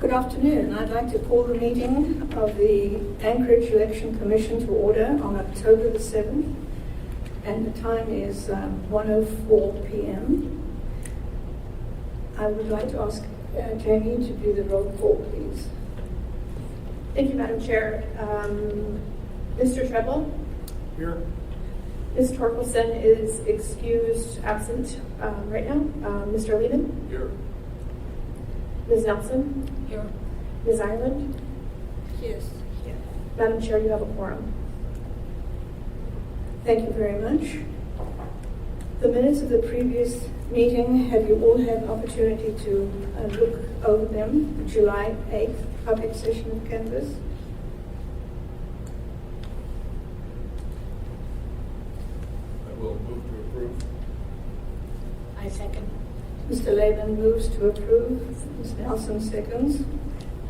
Good afternoon. I'd like to call the meeting of the Anchorage Election Commission to order on October the 7th, and the time is 1:04 p.m. I would like to ask Jamie to do the roll call, please. Thank you, Madam Chair. Mr. Treadwell? Here. Ms. Torkelson is excused, absent right now. Mr. Lehman? Here. Ms. Nelson? Here. Ms. Ireland? Yes. Here. Madam Chair, you have a quorum. Thank you very much. The minutes of the previous meeting, have you all had an opportunity to look over them? The July 8th public session of canvass. I will move to approve. I second. Mr. Lehman moves to approve. Ms. Nelson seconds.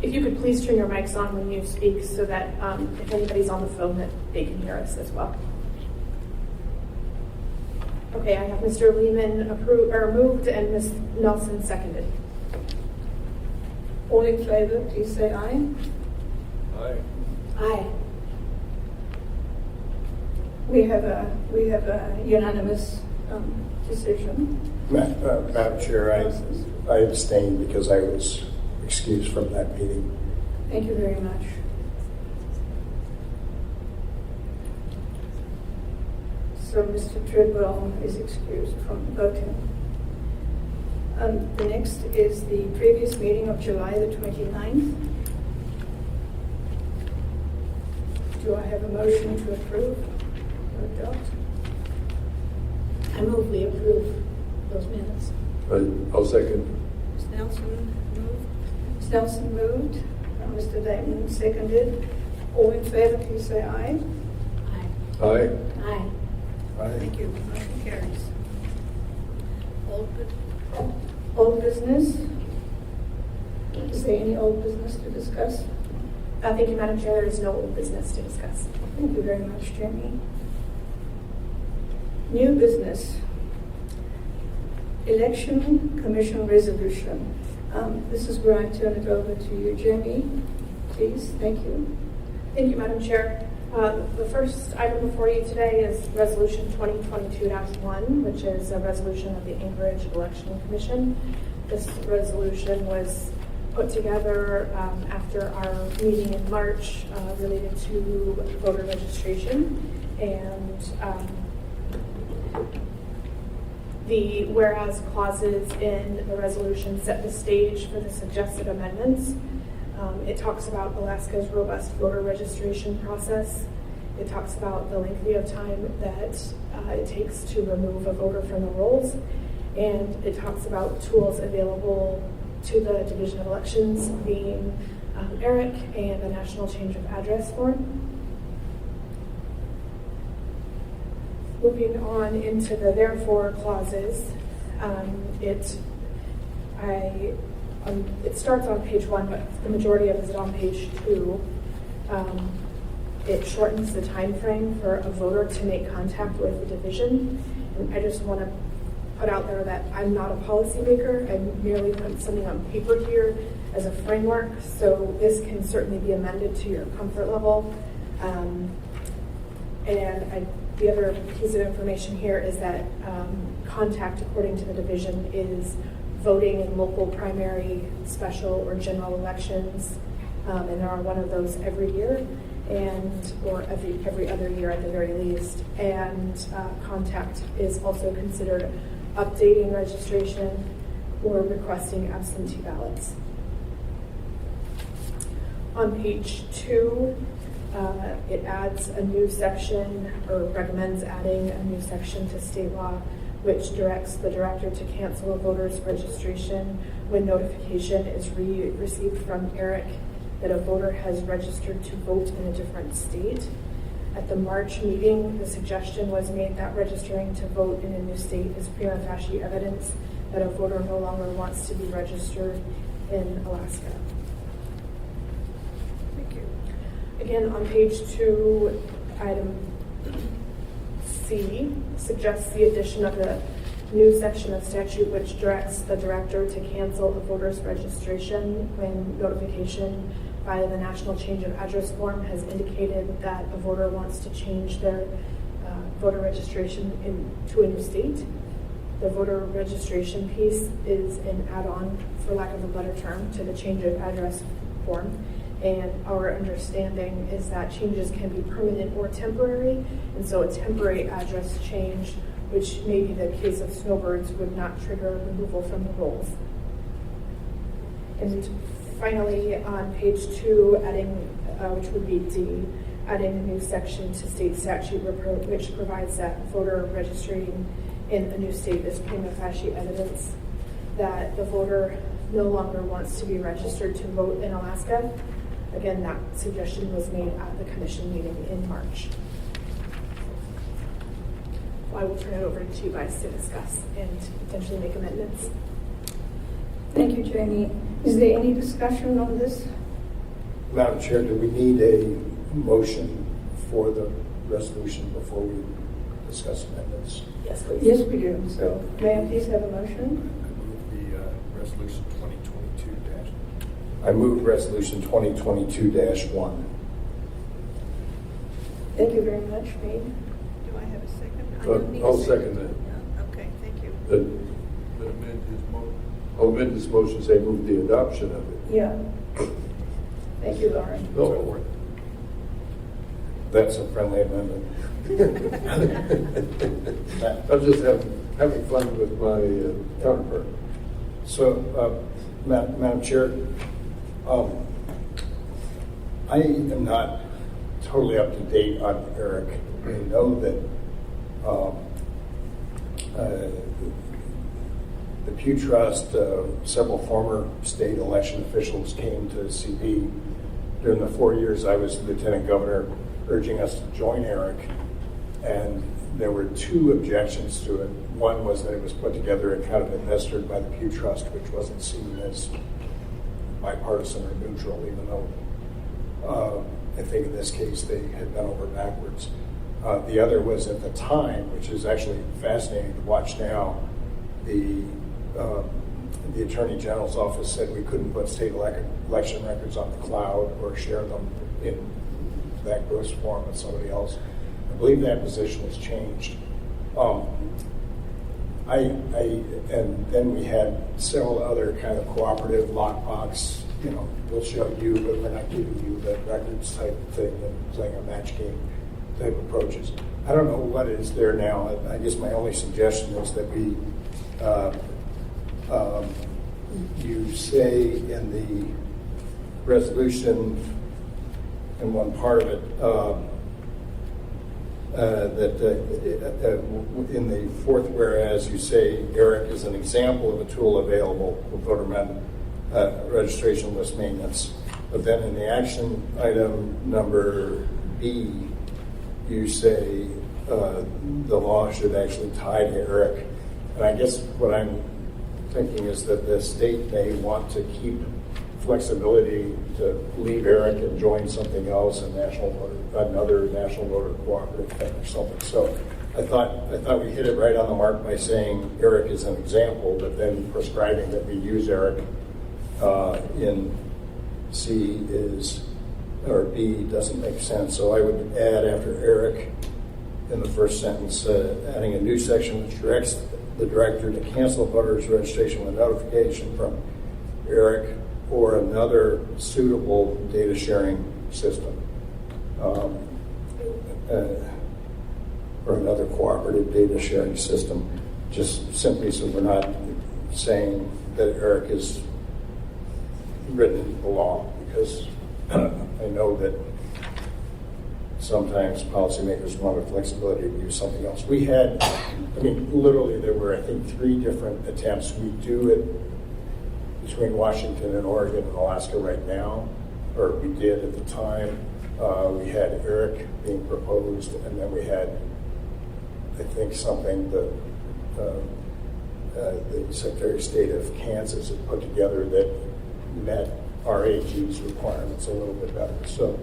If you could please turn your mics on when you speak so that if anybody's on the phone that they can hear us as well. Okay, I have Mr. Lehman moved and Ms. Nelson seconded. All in favor, please say aye. Aye. Aye. We have a unanimous decision. Madam Chair, I abstained because I was excused from that meeting. Thank you very much. So Mr. Treadwell is excused from voting. The next is the previous meeting of July the 29th. Do I have a motion to approve or adopt? I move we approve those minutes. I'll second. Ms. Nelson moved. Ms. Nelson moved. Mr. Damon seconded. All in favor, please say aye. Aye. Aye. Aye. Aye. Thank you. Motion carries. All good. Old business. Is there any old business to discuss? Thank you, Madam Chair. There is no old business to discuss. Thank you very much, Jamie. New business. Election Commission resolution. This is where I turn it over to you, Jamie. Please, thank you. Thank you, Madam Chair. The first item before you today is Resolution 2022-1, which is a resolution of the Anchorage Election Commission. This resolution was put together after our meeting in March related to voter registration, and the whereas clauses in the resolution set the stage for the suggested amendments. It talks about Alaska's robust voter registration process. It talks about the length of time that it takes to remove a voter from the rolls. And it talks about tools available to the Division of Elections, being ERIC and the National Change of Address form. Moving on into the therefore clauses, it starts on page 1, but the majority of it is on page 2. It shortens the time frame for a voter to make contact with the division. And I just want to put out there that I'm not a policymaker. I'm merely putting something on paper here as a framework. So this can certainly be amended to your comfort level. The other piece of information here is that contact, according to the division, is voting in local primary, special, or general elections, and there are one of those every year, or every other year at the very least. And contact is also considered updating registration or requesting absentee ballots. On page 2, it adds a new section, or recommends adding a new section to state law, which directs the director to cancel a voter's registration when notification is received from ERIC that a voter has registered to vote in a different state. At the March meeting, the suggestion was made that registering to vote in a new state is prima facie evidence that a voter no longer wants to be registered in Alaska. Thank you. Again, on page 2, item C suggests the addition of the new section of statute which directs the director to cancel a voter's registration when notification via the National Change of Address form has indicated that a voter wants to change their voter registration to a new state. The voter registration piece is an add-on, for lack of a better term, to the change of address form. And our understanding is that changes can be permanent or temporary. And so a temporary address change, which may be the case of snowbirds, would not trigger removal from the rolls. And finally, on page 2, adding, which would be D, adding a new section to state statute which provides that voter registering in a new state is prima facie evidence that the voter no longer wants to be registered to vote in Alaska. Again, that suggestion was made at the commission meeting in March. I will turn it over to you guys to discuss and potentially make amendments. Thank you, Jamie. Is there any discussion on this? Madam Chair, do we need a motion for the resolution before we discuss amendments? Yes, please. Yes, we do. So may I please have a motion? I move the resolution 2022 I move resolution 2022-1. Thank you very much, Reed. Do I have a second? I I'll don't need a second that. Yeah, okay, thank you. I'll amend his motion, say move the adoption of it. Yeah. Thank you, Lauren. No. That's a friendly amendment. I'm just having fun with my counterpart. So, Madam Chair, I am not totally up to date on Eric. I know that the Pew Trust, several former state election officials came to CB during the 4 years I was lieutenant governor, urging us to join Eric. And there were two objections to it. One was that it was put together and kind of administered by the Pew Trust, which wasn't seen as bipartisan or neutral, even though I think in this case they had bent over backwards. The other was at the time, which is actually fascinating to watch now, the Attorney General's office said we couldn't put state election records on the cloud or share them in that gross form with somebody else. I believe that position has changed. And then we had several other kind of cooperative lockbox, we'll show you, but we're not giving you the records type of thing and playing a match game type approaches. I don't know what is there now. I guess my only suggestion is that we, you say in the resolution, in one part of it, that in the fourth whereas you say Eric is an example of a tool available for voter registration list maintenance. But then in the action item number B, you say the law should actually tie to Eric. And I guess what I'm thinking is that the state may want to keep flexibility to leave Eric and join something else, another national voter cooperative thing or something. So I thought we hit it right on the mark by saying Eric is an example, but then prescribing that we use Eric in C or B doesn't make sense. So I would add after Eric in the first sentence, adding a new section which directs the director to cancel voters' registration with notification from Eric or another suitable data sharing system, or another cooperative data sharing system, just simply so we're not saying that Eric is written into the law, because I know that sometimes policymakers want the flexibility to use something else. We had, literally there were, I think, 3 different attempts. We do it between Washington and Oregon and Alaska right now, or we did at the time. We had Eric being proposed, and then we had, I think, something that the Secretary of State of Kansas had put together that met our AG's requirements a little bit better. So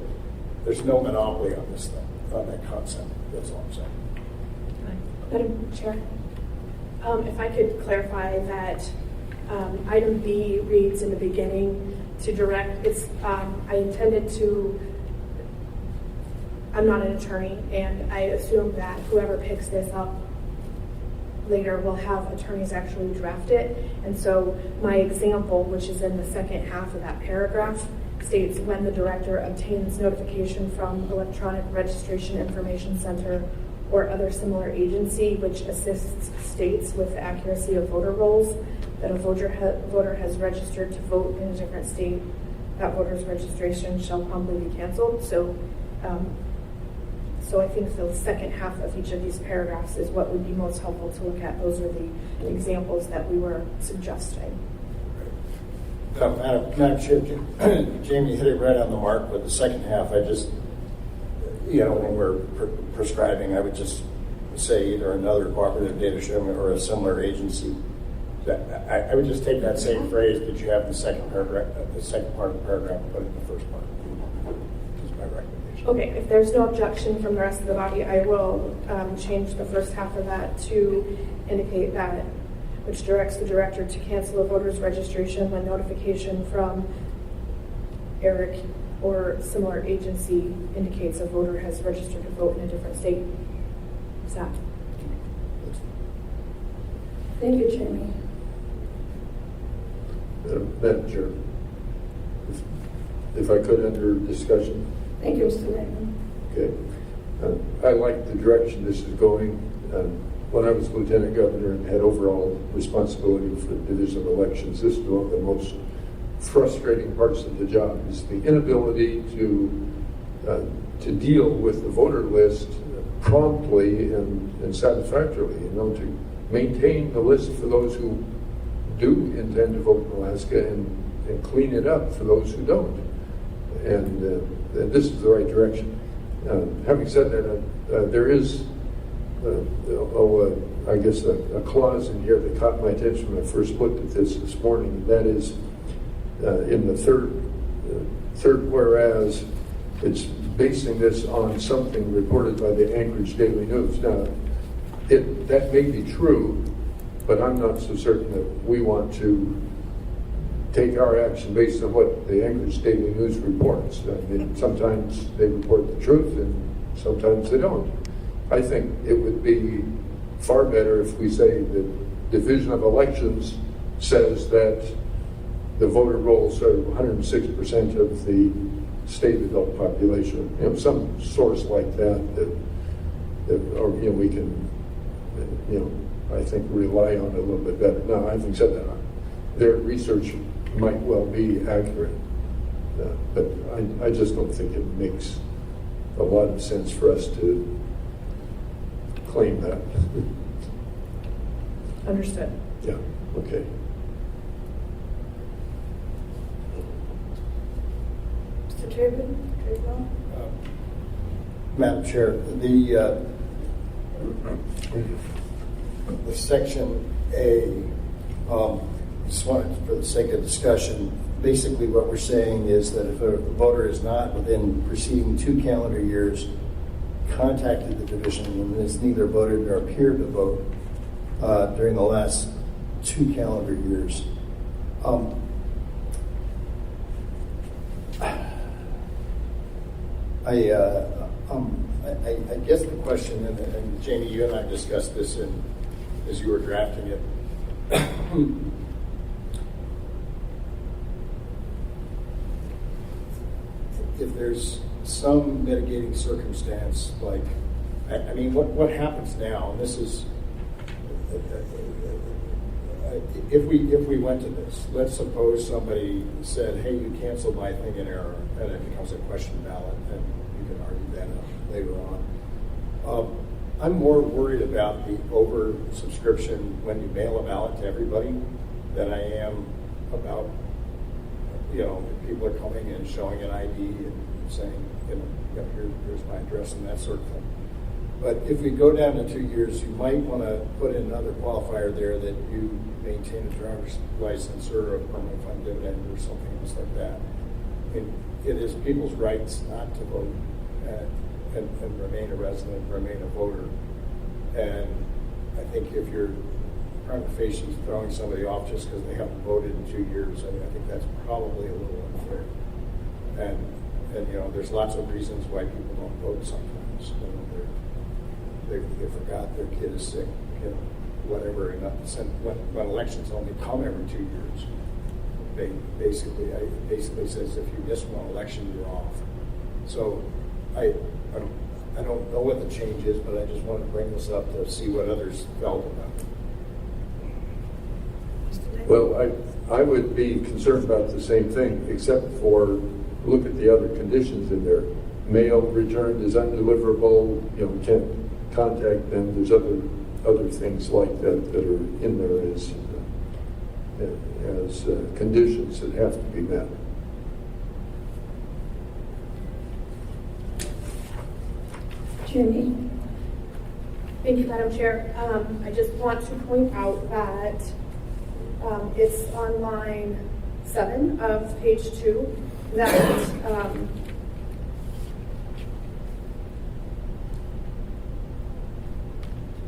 there's no monopoly on this thing, on that concept. That's all I'm saying. Madam Chair? If I could clarify that item B reads in the beginning to direct, I intended to, I'm not an attorney, and I assume that whoever picks this up later will have attorneys actually draft it. And so my example, which is in the second half of that paragraph, states when the director obtains notification from Electronic Registration Information Center or other similar agency which assists states with the accuracy of voter rolls, that a voter has registered to vote in a different state, that voter's registration shall promptly be canceled. So I think the second half of each of these paragraphs is what would be most helpful to look at. Those are the examples that we were suggesting. Madam Chair, Jamie hit it right on the mark with the second half. I just, when we're prescribing, I would just say either another cooperative data sharing or a similar agency. I would just take that same phrase that you have in the second paragraph, the second part of the paragraph, and put it in the first part. Is my recommendation. Okay, if there's no objection from the rest of the body, I will change the first half of that to indicate that which directs the director to cancel a voter's registration when notification from ERIC or similar agency indicates a voter has registered to vote in a different state. Is that? Thank you, Jamie. Madam Chair, if I could, under discussion. Thank you, Mr. Raymond. Okay. I like the direction this is going. When I was lieutenant governor and had overall responsibility for the division of elections, this is one of the most frustrating parts of the job, is the inability to deal with the voter list promptly and satisfactorily, to maintain the list for those who do intend to vote in Alaska and clean it up for those who don't. And this is the right direction. Having said that, there is I guess a clause in here that caught my attention when I first looked at this morning, and that is in the third whereas, it's basing this on something reported by the Anchorage Daily News. Now, that may be true, but I'm not so certain that we want to take our action based on what the Anchorage Daily News reports. I mean, sometimes they report the truth and sometimes they don't. I think it would be far better if we say the Division of Elections says that the voter rolls are 106% of the state adult population. Some source like that or we can, I think rely on it a little bit better. Now, having said that, their research might well be accurate, but I just don't think it makes a lot of sense for us to claim that. Understood. Yeah, okay. Mr. Trayvon? Madam Chair, the section A, just wanted, for the sake of discussion, basically what we're saying is that if a voter is not within preceding 2 calendar years contacted the division and has neither voted nor appeared to vote during the last 2 calendar years, I guess the question, and Jamie, you and I discussed this as you were drafting it. If there's some mitigating circumstance, like, I mean, what happens now, and this is, if we went to this, let's suppose somebody said, hey, you canceled my thing in error, and it becomes a question ballot, and you can argue that later on. I'm more worried about the oversubscription when you mail a ballot to everybody than I am about, if people are coming and showing an ID and saying, here's my address and that sort of thing. But if we go down to 2 years, you might want to put in another qualifier there that you maintain a driver's license or a permanent fund dividend or something else like that. It is people's rights not to vote and remain a resident, remain a voter. And I think if you're prima facie throwing somebody off just because they haven't voted in 2 years. I mean, I think that's probably a little unfair. And there's lots of reasons why people don't vote sometimes. They forgot their kid is sick, whatever. And when elections only come every 2 years, it basically says if you miss one election, you're off. So I don't know what the change is, but I just wanted to bring this up to see what others felt about it. Well, I would be concerned about the same thing, except for look at the other conditions in there. Mail returned is undeliverable, can't contact them. There's other things like that that are in there as conditions that have to be met. Junie? Thank you, Madam Chair. I just want to point out that it's on line 7 of page 2 that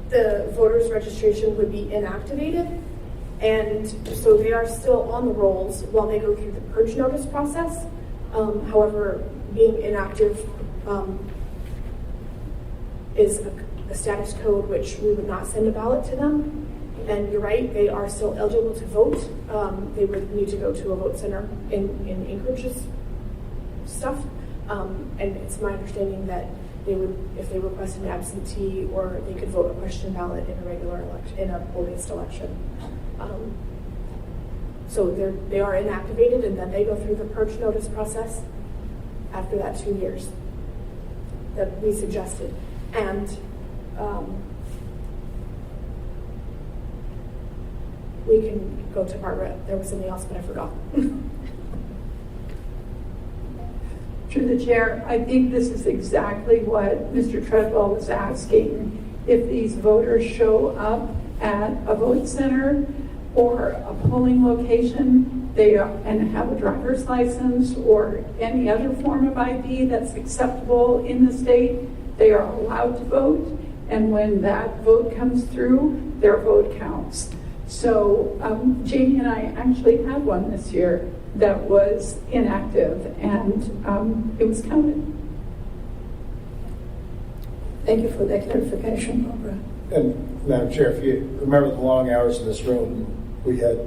the voters' registration would be inactivated, and so they are still on the rolls while they go through the purge notice process. However, being inactive is a status code which we would not send a ballot to them. And you're right, they are still eligible to vote. They would need to go to a vote center in Anchorage's stuff. And it's my understanding that they would, if they request an absentee, or they could vote a question ballot in a regular election, in a poll-based election. So they are inactivated, and then they go through the purge notice process after that 2 years that we suggested. And we can go to Barbara. There was something else, but I forgot. Through the chair, I think this is exactly what Mr. Treadwell was asking. If these voters show up at a vote center or a polling location, and have a driver's license or any other form of ID that's acceptable in the state, they are allowed to vote. And when that vote comes through, their vote counts. So Jamie and I actually had one this year that was inactive, and it was counted. Thank you for that clarification, Barbara. And Madam Chair, if you remember the long hours in this room, we had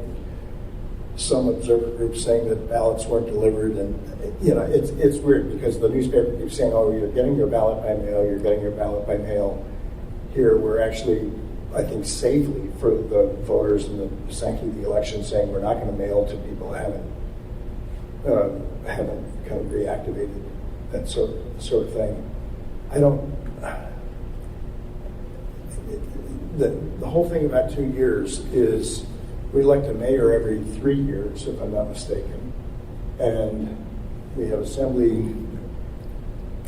some observer groups saying that ballots weren't delivered, and it's weird because the newspaper keeps saying, "Oh, you're getting your ballot by mail. You're getting your ballot by mail." Here, we're actually, I think, safely for the voters and the sanctity of the election, saying we're not going to mail to people who haven't kind of reactivated that sort of thing. I don't. The whole thing about 2 years is we elect a mayor every 3 years, if I'm not mistaken, and we have assembly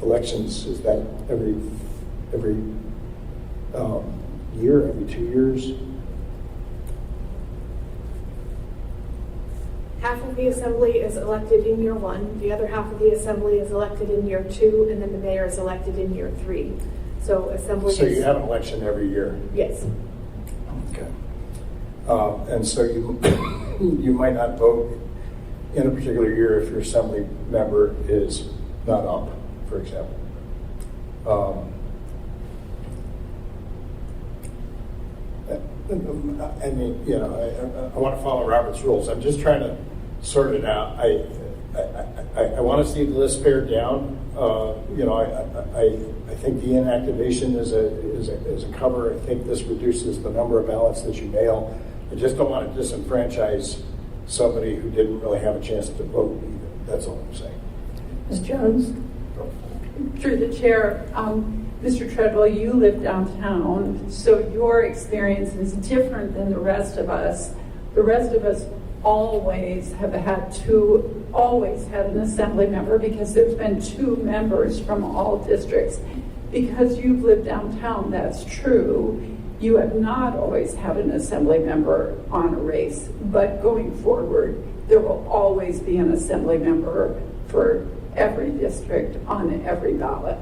elections. Is that every year, every 2 years? Half of the assembly is elected in year 1, the other half of the assembly is elected in year 2, and then the mayor is elected in year 3. So assembly. So you have an election every year. Yes. Okay. And so you might not vote in a particular year if your assembly member is not up, for example. I mean, I want to follow Robert's rules. I'm just trying to sort it out. I want to see the list pared down. I think the inactivation is a cover. I think this reduces the number of ballots that you mail. I just don't want to disenfranchise somebody who didn't really have a chance to vote either. That's all I'm saying. Ms. Jones? Through the chair, Mr. Treadwell, you live downtown, so your experience is different than the rest of us. The rest of us always had an assembly member because there's been 2 members from all districts. Because you've lived downtown, that's true. You have not always had an assembly member on a race, but going forward, there will always be an assembly member for every district on every ballot.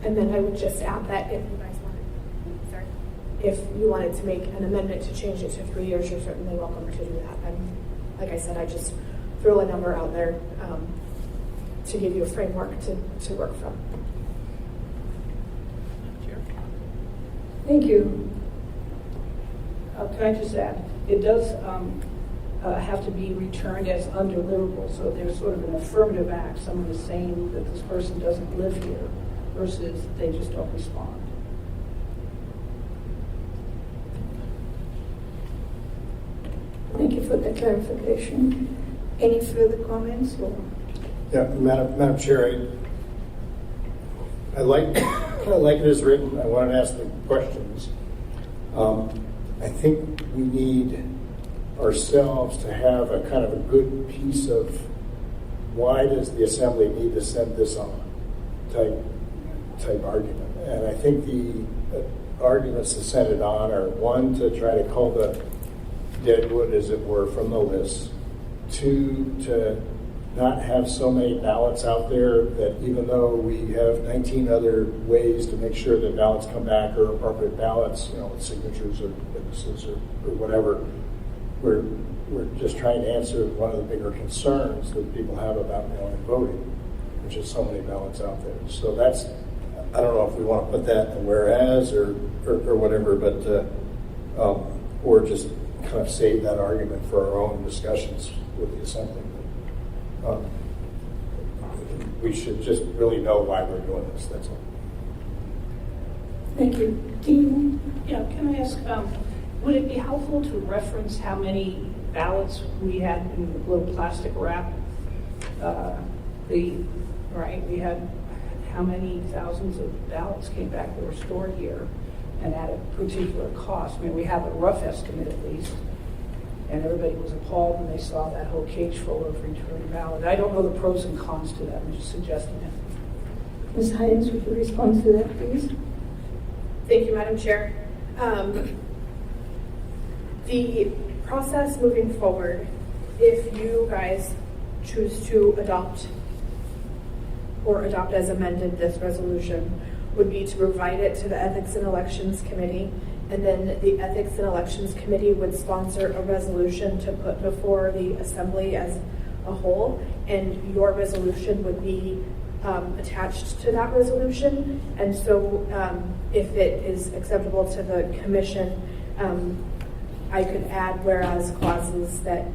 And then I would just add that if you guys wanted if you wanted to make an amendment to change it to 3 years, you're certainly welcome to do that. And like I said, I just threw a number out there to give you a framework to work from. Chair? Thank you. Can I just add, it does have to be returned as undeliverable, so there's sort of an affirmative act. Someone is saying that this person doesn't live here versus they just don't respond. Thank you for that clarification. Any further comments? Or? Yeah, Madam Chair, I like it as written. I want to ask the questions. I think we need ourselves to have a kind of a good piece of why does the Assembly need to send this on type argument. And I think the arguments to send it on are, one, to try to cull the deadwood, as it were, from the list. Two, to not have so many ballots out there that even though we have 19 other ways to make sure that ballots come back or appropriate ballots, with signatures or witnesses or whatever, we're just trying to answer one of the bigger concerns that people have about mail-in voting, which is so many ballots out there. So that's, I don't know if we want to put that in the whereas or whatever, but or just kind of save that argument for our own discussions with the Assembly. We should just really know why we're doing this, that's all. Thank you. Dean? Yeah, can I ask, would it be helpful to reference how many ballots we had in the little plastic wrap? We had how many thousands of ballots came back that were stored here and at a particular cost. I mean, we have a rough estimate at least. And everybody was appalled when they saw that whole cage full of returned ballots. I don't know the pros and cons to that. I'm just suggesting it. Ms. Hines, would you respond to that, please? Thank you, Madam Chair. The process moving forward, if you guys choose to adopt as amended this resolution, would be to provide it to the Ethics and Elections Committee, and then the Ethics and Elections Committee would sponsor a resolution to put before the Assembly as a whole, and your resolution would be attached to that resolution. And so if it is acceptable to the Commission, I could add whereas clauses that,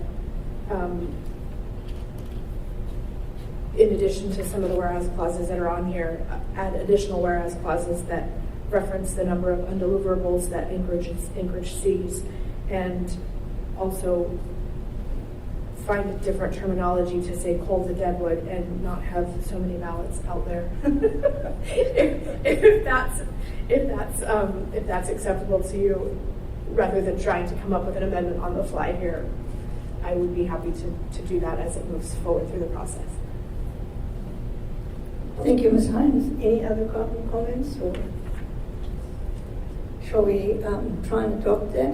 in addition to some of the whereas clauses that are on here, add additional whereas clauses that reference the number of undeliverables that Anchorage sees, and also find a different terminology to say cull the deadwood and not have so many ballots out there. if that's acceptable to you, rather than trying to come up with an amendment on the fly here, I would be happy to do that as it moves forward through the process. Thank you, Ms. Hines. Any other comments? Or shall we try and adopt that?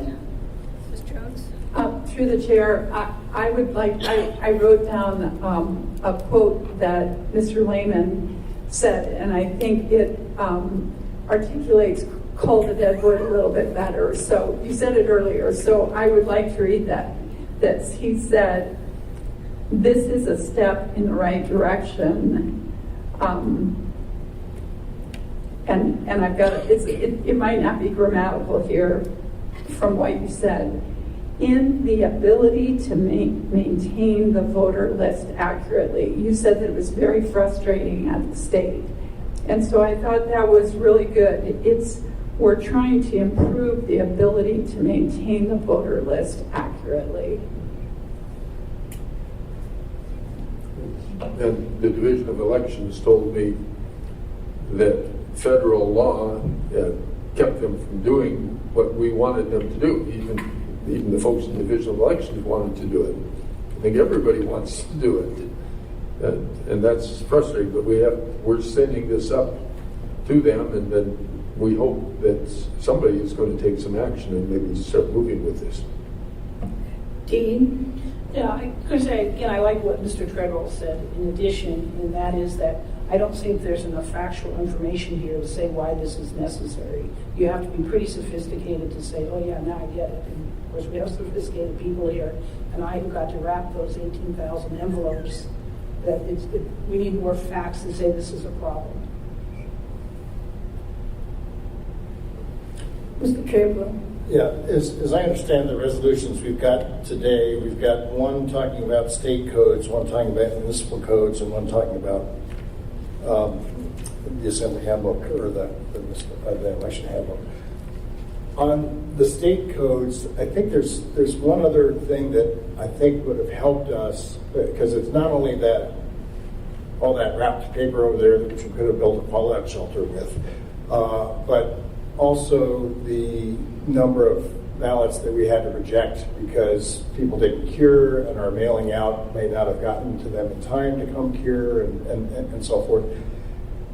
Ms. Jones? Through the chair, I would like, I wrote down a quote that Mr. Lehman said, and I think it articulates cull the deadwood a little bit better. So you said it earlier, so I would like to read that. He said, "This is a step in the right direction." And I've got it might not be grammatical here from what you said. In the ability to maintain the voter list accurately. You said that it was very frustrating at the state. And so I thought that was really good. We're trying to improve the ability to maintain the voter list accurately. And the Division of Elections told me that federal law kept them from doing what we wanted them to do. Even the folks in the Division of Elections wanted to do it. I think everybody wants to do it. And that's frustrating, but we're sending this up to them, and then we hope that somebody is going to take some action and maybe start moving with this. Dean? Yeah, I could say, again, I like what Mr. Treadwell said in addition, and that is that I don't think there's enough factual information here to say why this is necessary. You have to be pretty sophisticated to say, oh yeah, now I get it. And of course, we have sophisticated people here, and I who got to wrap those 18,000 envelopes, that we need more facts to say this is a problem. Mr. Chamberlain? Yeah, as I understand the resolutions we've got today, we've got one talking about state codes, one talking about municipal codes, and one talking about the Assembly Handbook or the election handbook. On the state codes, I think there's one other thing that I think would have helped us, because it's not only that all that wrapped paper over there that you could have built a fallout shelter with, but also the number of ballots that we had to reject because people didn't cure and our mailing out may not have gotten to them in time to come cure and so forth.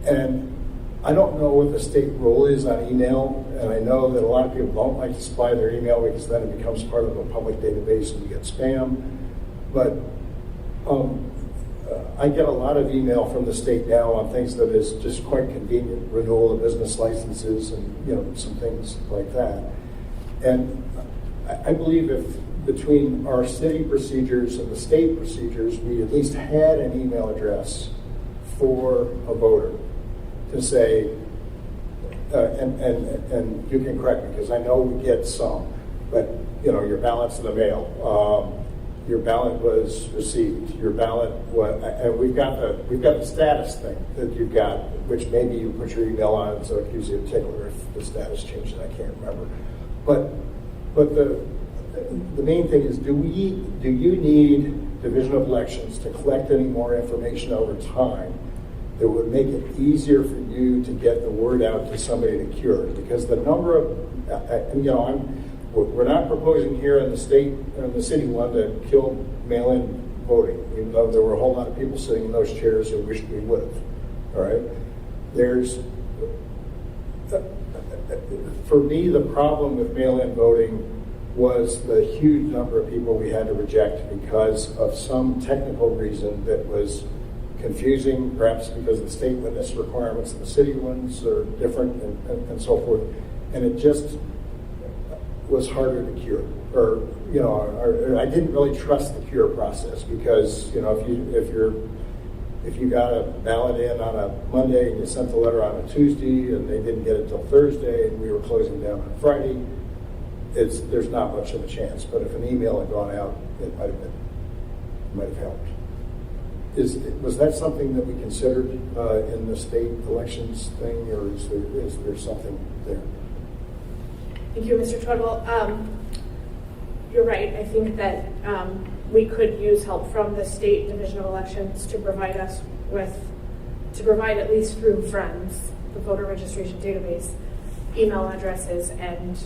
And I don't know what the state rule is on email, and I know that a lot of people don't like to supply their email because then it becomes part of a public database and you get spam. But I get a lot of email from the state now on things that is just quite convenient, renewal of business licenses and some things like that. And I believe if between our city procedures and the state procedures, we at least had an email address for a voter to say, and you can correct me because I know we get some, but your ballot's in the mail. Your ballot was received. Your ballot was, and we've got the status thing that you've got, which maybe you put your email on, so it gives you a tickler if the status changed. I can't remember, but the main thing is, do you need Division of Elections to collect any more information over time that would make it easier for you to get the word out to somebody to cure? Because the number of, we're not proposing here in the state, in the city one, to kill mail-in voting, even though there were a whole lot of people sitting in those chairs who wished we would have. All right? For me, the problem with mail-in voting was the huge number of people we had to reject because of some technical reason that was confusing, perhaps because the state witness requirements and the city ones are different and so forth. And it just was harder to cure, or I didn't really trust the cure process because if you got a ballot in on a Monday and you sent the letter on a Tuesday and they didn't get it till Thursday and we were closing down on Friday, there's not much of a chance. But if an email had gone out, it might have helped. Was that something that we considered in the state elections thing, or is there something there? Thank you, Mr. Treadwell. You're right. I think that we could use help from the State Division of Elections to provide at least through Friends, the voter registration database, email addresses and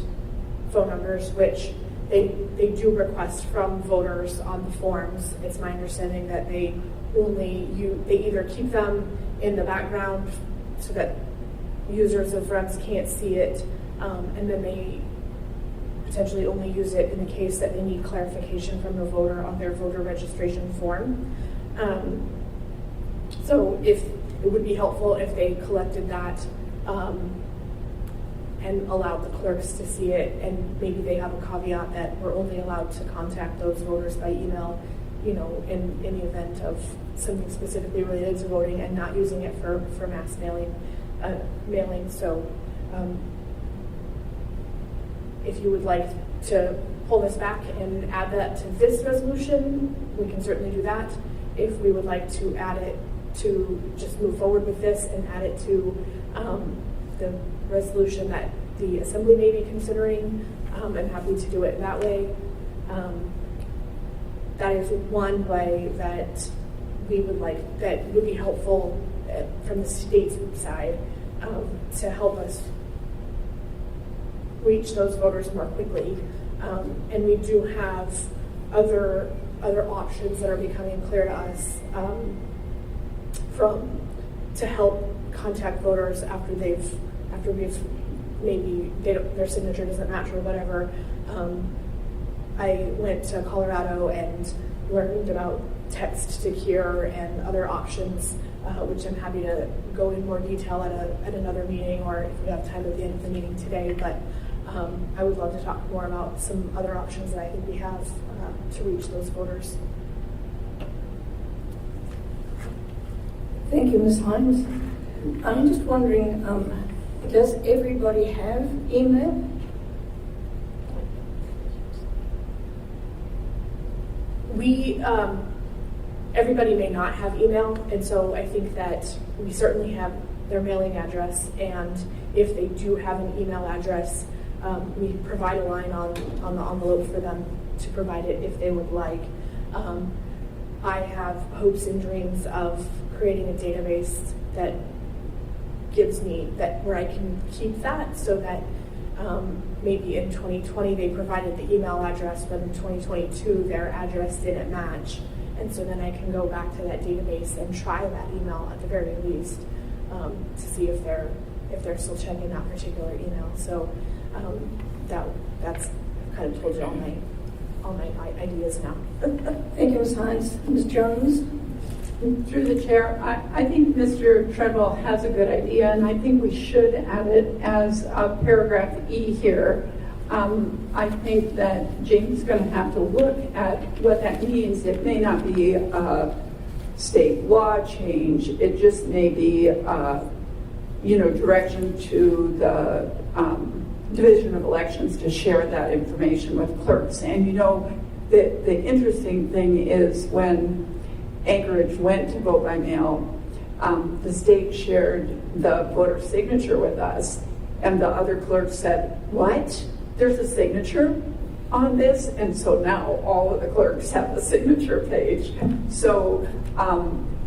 phone numbers, which they do request from voters on the forms. It's my understanding that they either keep them in the background so that users of Friends can't see it, and then they potentially only use it in the case that they need clarification from the voter on their voter registration form. So if it would be helpful if they collected that and allowed the clerks to see it, and maybe they have a caveat that we're only allowed to contact those voters by email, in the event of something specifically related to voting and not using it for mass mailing. So if you would like to pull this back and add that to this resolution, we can certainly do that. If we would like to add it to just move forward with this and add it to the resolution that the Assembly may be considering, I'm happy to do it that way. That is one way that we would like, that would be helpful from the state's side to help us reach those voters more quickly. And we do have other options that are becoming clear to us to help contact voters after we've maybe their signature doesn't match or whatever. I went to Colorado and learned about text to cure and other options which I'm happy to go in more detail at another meeting, or if we have time at the end of the meeting today. But I would love to talk more about some other options that I think we have to reach those voters. Thank you, Ms. Hines. I'm just wondering, does everybody have email? Everybody may not have email, and so I think that we certainly have their mailing address, and if they do have an email address, we provide a line on the envelope for them to provide it if they would like. I have hopes and dreams of creating a database that gives me that where I can keep that, so that maybe in 2020 they provided the email address, but in 2022 their address didn't match. And so then I can go back to that database and try that email at the very least to see if they're still checking that particular email. So that's kind of told you all my ideas now. Thank you, Ms. Hines. Ms. Jones? Through the chair, I think Mr. Treadwell has a good idea, and I think we should add it as paragraph E here. I think that Jamie's going to have to look at what that means. It may not be a state law change. It just may be, direction to the Division of Elections to share that information with clerks. And the interesting thing is when Anchorage went to vote by mail, the state shared the voter signature with us, and the other clerks said, "What? There's a signature on this?" And so now all of the clerks have the signature page. So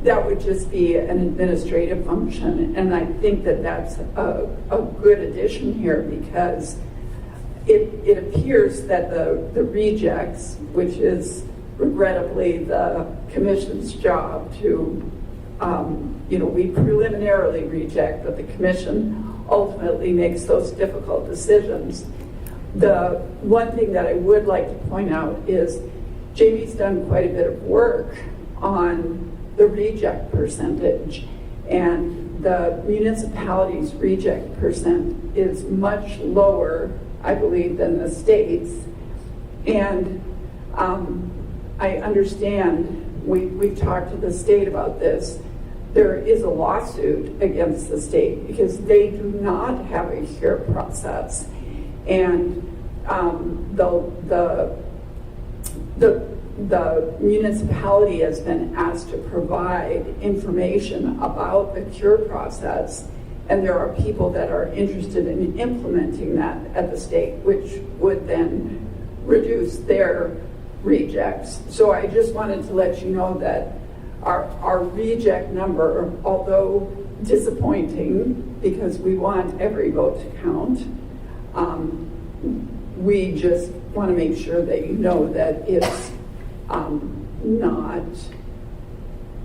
that would just be an administrative function, and I think that that's a good addition here, because it appears that the rejects, which is regrettably the commission's job to, we preliminarily reject, but the commission ultimately makes those difficult decisions. The one thing that I would like to point out is Jamie's done quite a bit of work on the reject percentage, and the municipality's reject percent is much lower, I believe, than the state's. And I understand, we've talked to the state about this. There is a lawsuit against the state because they do not have a hear process. And the municipality has been asked to provide information about the cure process, and there are people that are interested in implementing that at the state, which would then reduce their rejects. So I just wanted to let you know that our reject number, although disappointing because we want every vote to count, we just want to make sure that you know that it's not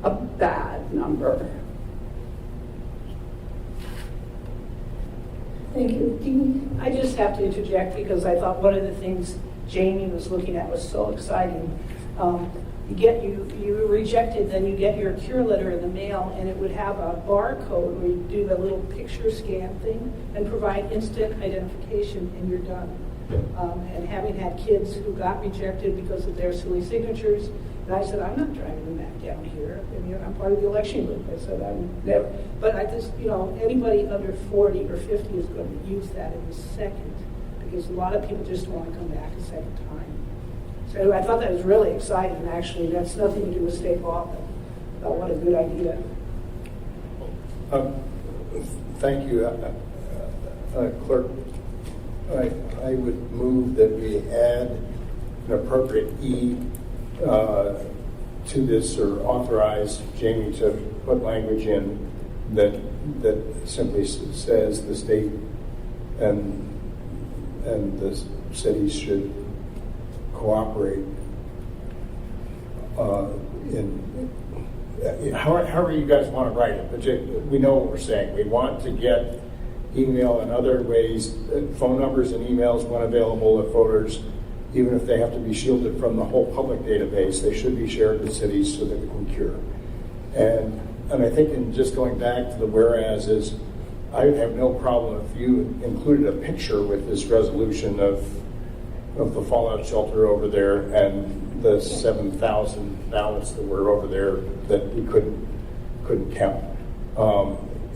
a bad number. Thank you. Dean? I just have to interject because I thought one of the things Jamie was looking at was so exciting. You rejected, then you get your cure letter in the mail, and it would have a barcode where you do the little picture scan thing and provide instant identification, and you're done. And having had kids who got rejected because of their silly signatures, and I said, I'm not driving them back down here. I mean, I'm part of the election group. I said, I'm never. But I just, anybody under 40 or 50 is going to use that in a second, because a lot of people just want to come back a second time. So I thought that was really exciting, actually. That's nothing to do with state law, but what a good idea. Thank you, Clerk. I would move that we add an appropriate E to this, or authorize Jamie to put language in that simply says the state and the cities should cooperate however you guys want to write it, but we know what we're saying. We want to get email and other ways, phone numbers and emails when available to voters, even if they have to be shielded from the whole public database, they should be shared with cities so that we can cure. And and I think in just going back to the whereas is, I would have no problem if you included a picture with this resolution of the fallout shelter over there and the 7,000 ballots that were over there that we couldn't count.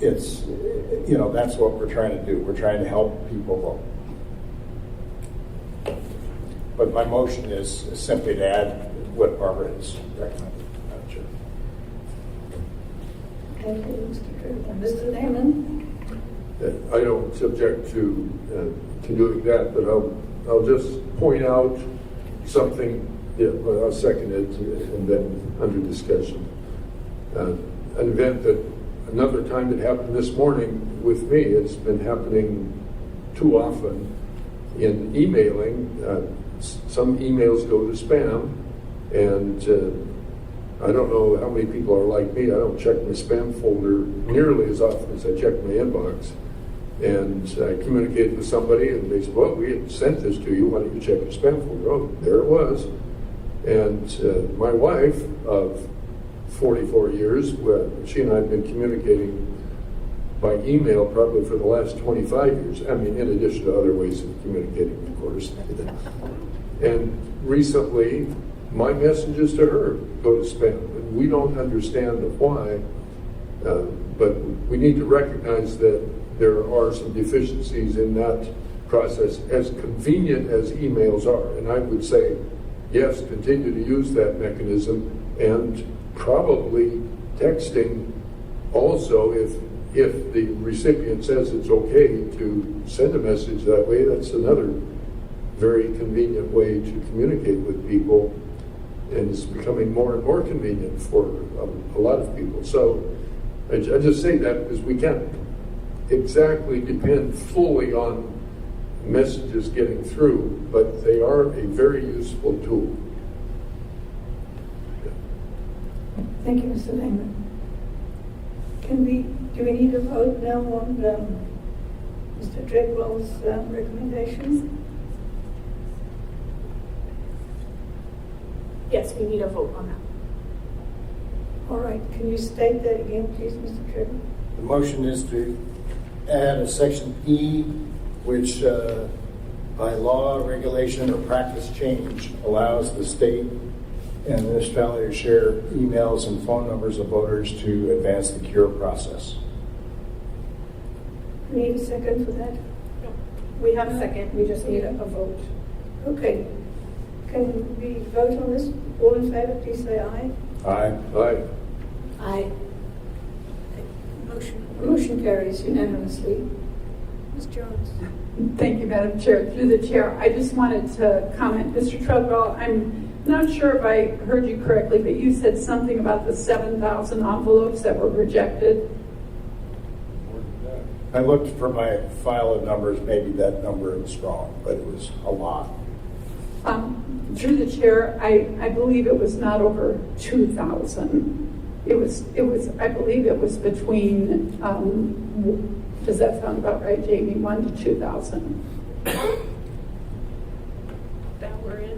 It's, that's what we're trying to do. We're trying to help people vote. But my motion is simply to add what Barbara has recommended, Madam Chair. Thank you, Mr. Trevor. Mr. Lehman? I don't object to doing that, but I'll just point out something. Yeah, well, I'll second it, and then under discussion. An event that another time that happened this morning with me. It's been happening too often in emailing. Some emails go to spam, and I don't know how many people are like me. I don't check my spam folder nearly as often as I check my inbox. And I communicated with somebody, and they said, well, we had sent this to you. Why don't you check your spam folder? Oh, there it was. And my wife of 44 years, she and I have been communicating by email probably for the last 25 years. I mean, in addition to other ways of communicating, of course. And recently, my messages to her go to spam. And we don't understand why, but we need to recognize that there are some deficiencies in that process, as convenient as emails are. And I would say, yes, continue to use that mechanism, and probably texting also, if the recipient says it's okay to send a message that way. That's another very convenient way to communicate with people, and it's becoming more and more convenient for a lot of people. So I just say that because we can't exactly depend fully on messages getting through, but they are a very useful tool. Thank you, Mr. Lehman. Do we need a vote now on Mr. Treadwell's recommendations? Yes, we need a vote on that. All right, can you state that again, please, Mr. Treadwell? The motion is to add a section E, which by law, regulation, or practice change allows the state and municipality to share emails and phone numbers of voters to advance the cure process. We need a second for that? We have a second, we just need a vote. Okay. Can we vote on this? All in favor, please say aye. Aye. Aye. Aye. Motion carries unanimously. Ms. Jones? Thank you, Madam Chair. Through the chair, I just wanted to comment. Mr. Treadwell, I'm not sure if I heard you correctly, but you said something about the 7,000 envelopes that were rejected. I looked for my file of numbers. Maybe that number was wrong, but it was a lot. Through the chair, I believe it was not over 2,000. It was. I believe it was between. Does that sound about right, Jamie? 1,000 to 2,000. That we're in.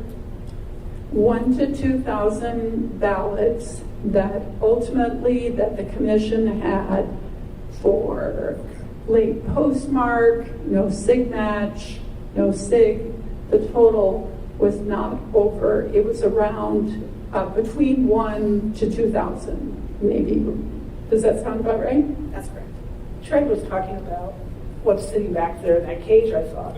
1,000 to 2,000 ballots that ultimately that the commission had for late postmark, no sig match, no sig. The total was not over. It was around between 1,000 to 2,000, maybe. Does that sound about right? That's correct. Trey was talking about what's sitting back there in that cage, I thought.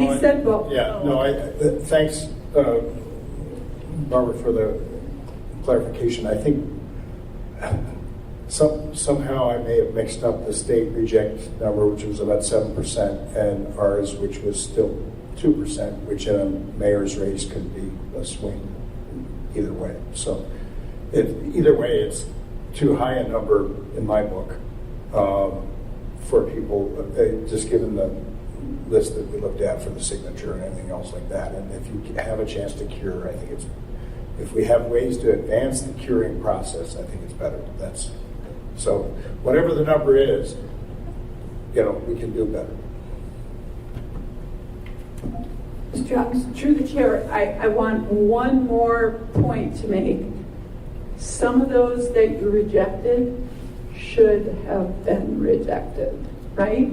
He said both. Yeah, no, thanks, Barbara, for the clarification. I think somehow I may have mixed up the state reject number, which was about 7%, and ours, which was still 2%, which in a mayor's race could be a swing either way. So either way, it's too high a number in my book for people, just given the list that we looked at for the signature and everything else like that. And if you have a chance to cure, I think if we have ways to advance the curing process, I think it's better. So whatever the number is, we can do better. Ms. Jones? Through the chair, I want one more point to make. Some of those that you rejected should have been rejected, right?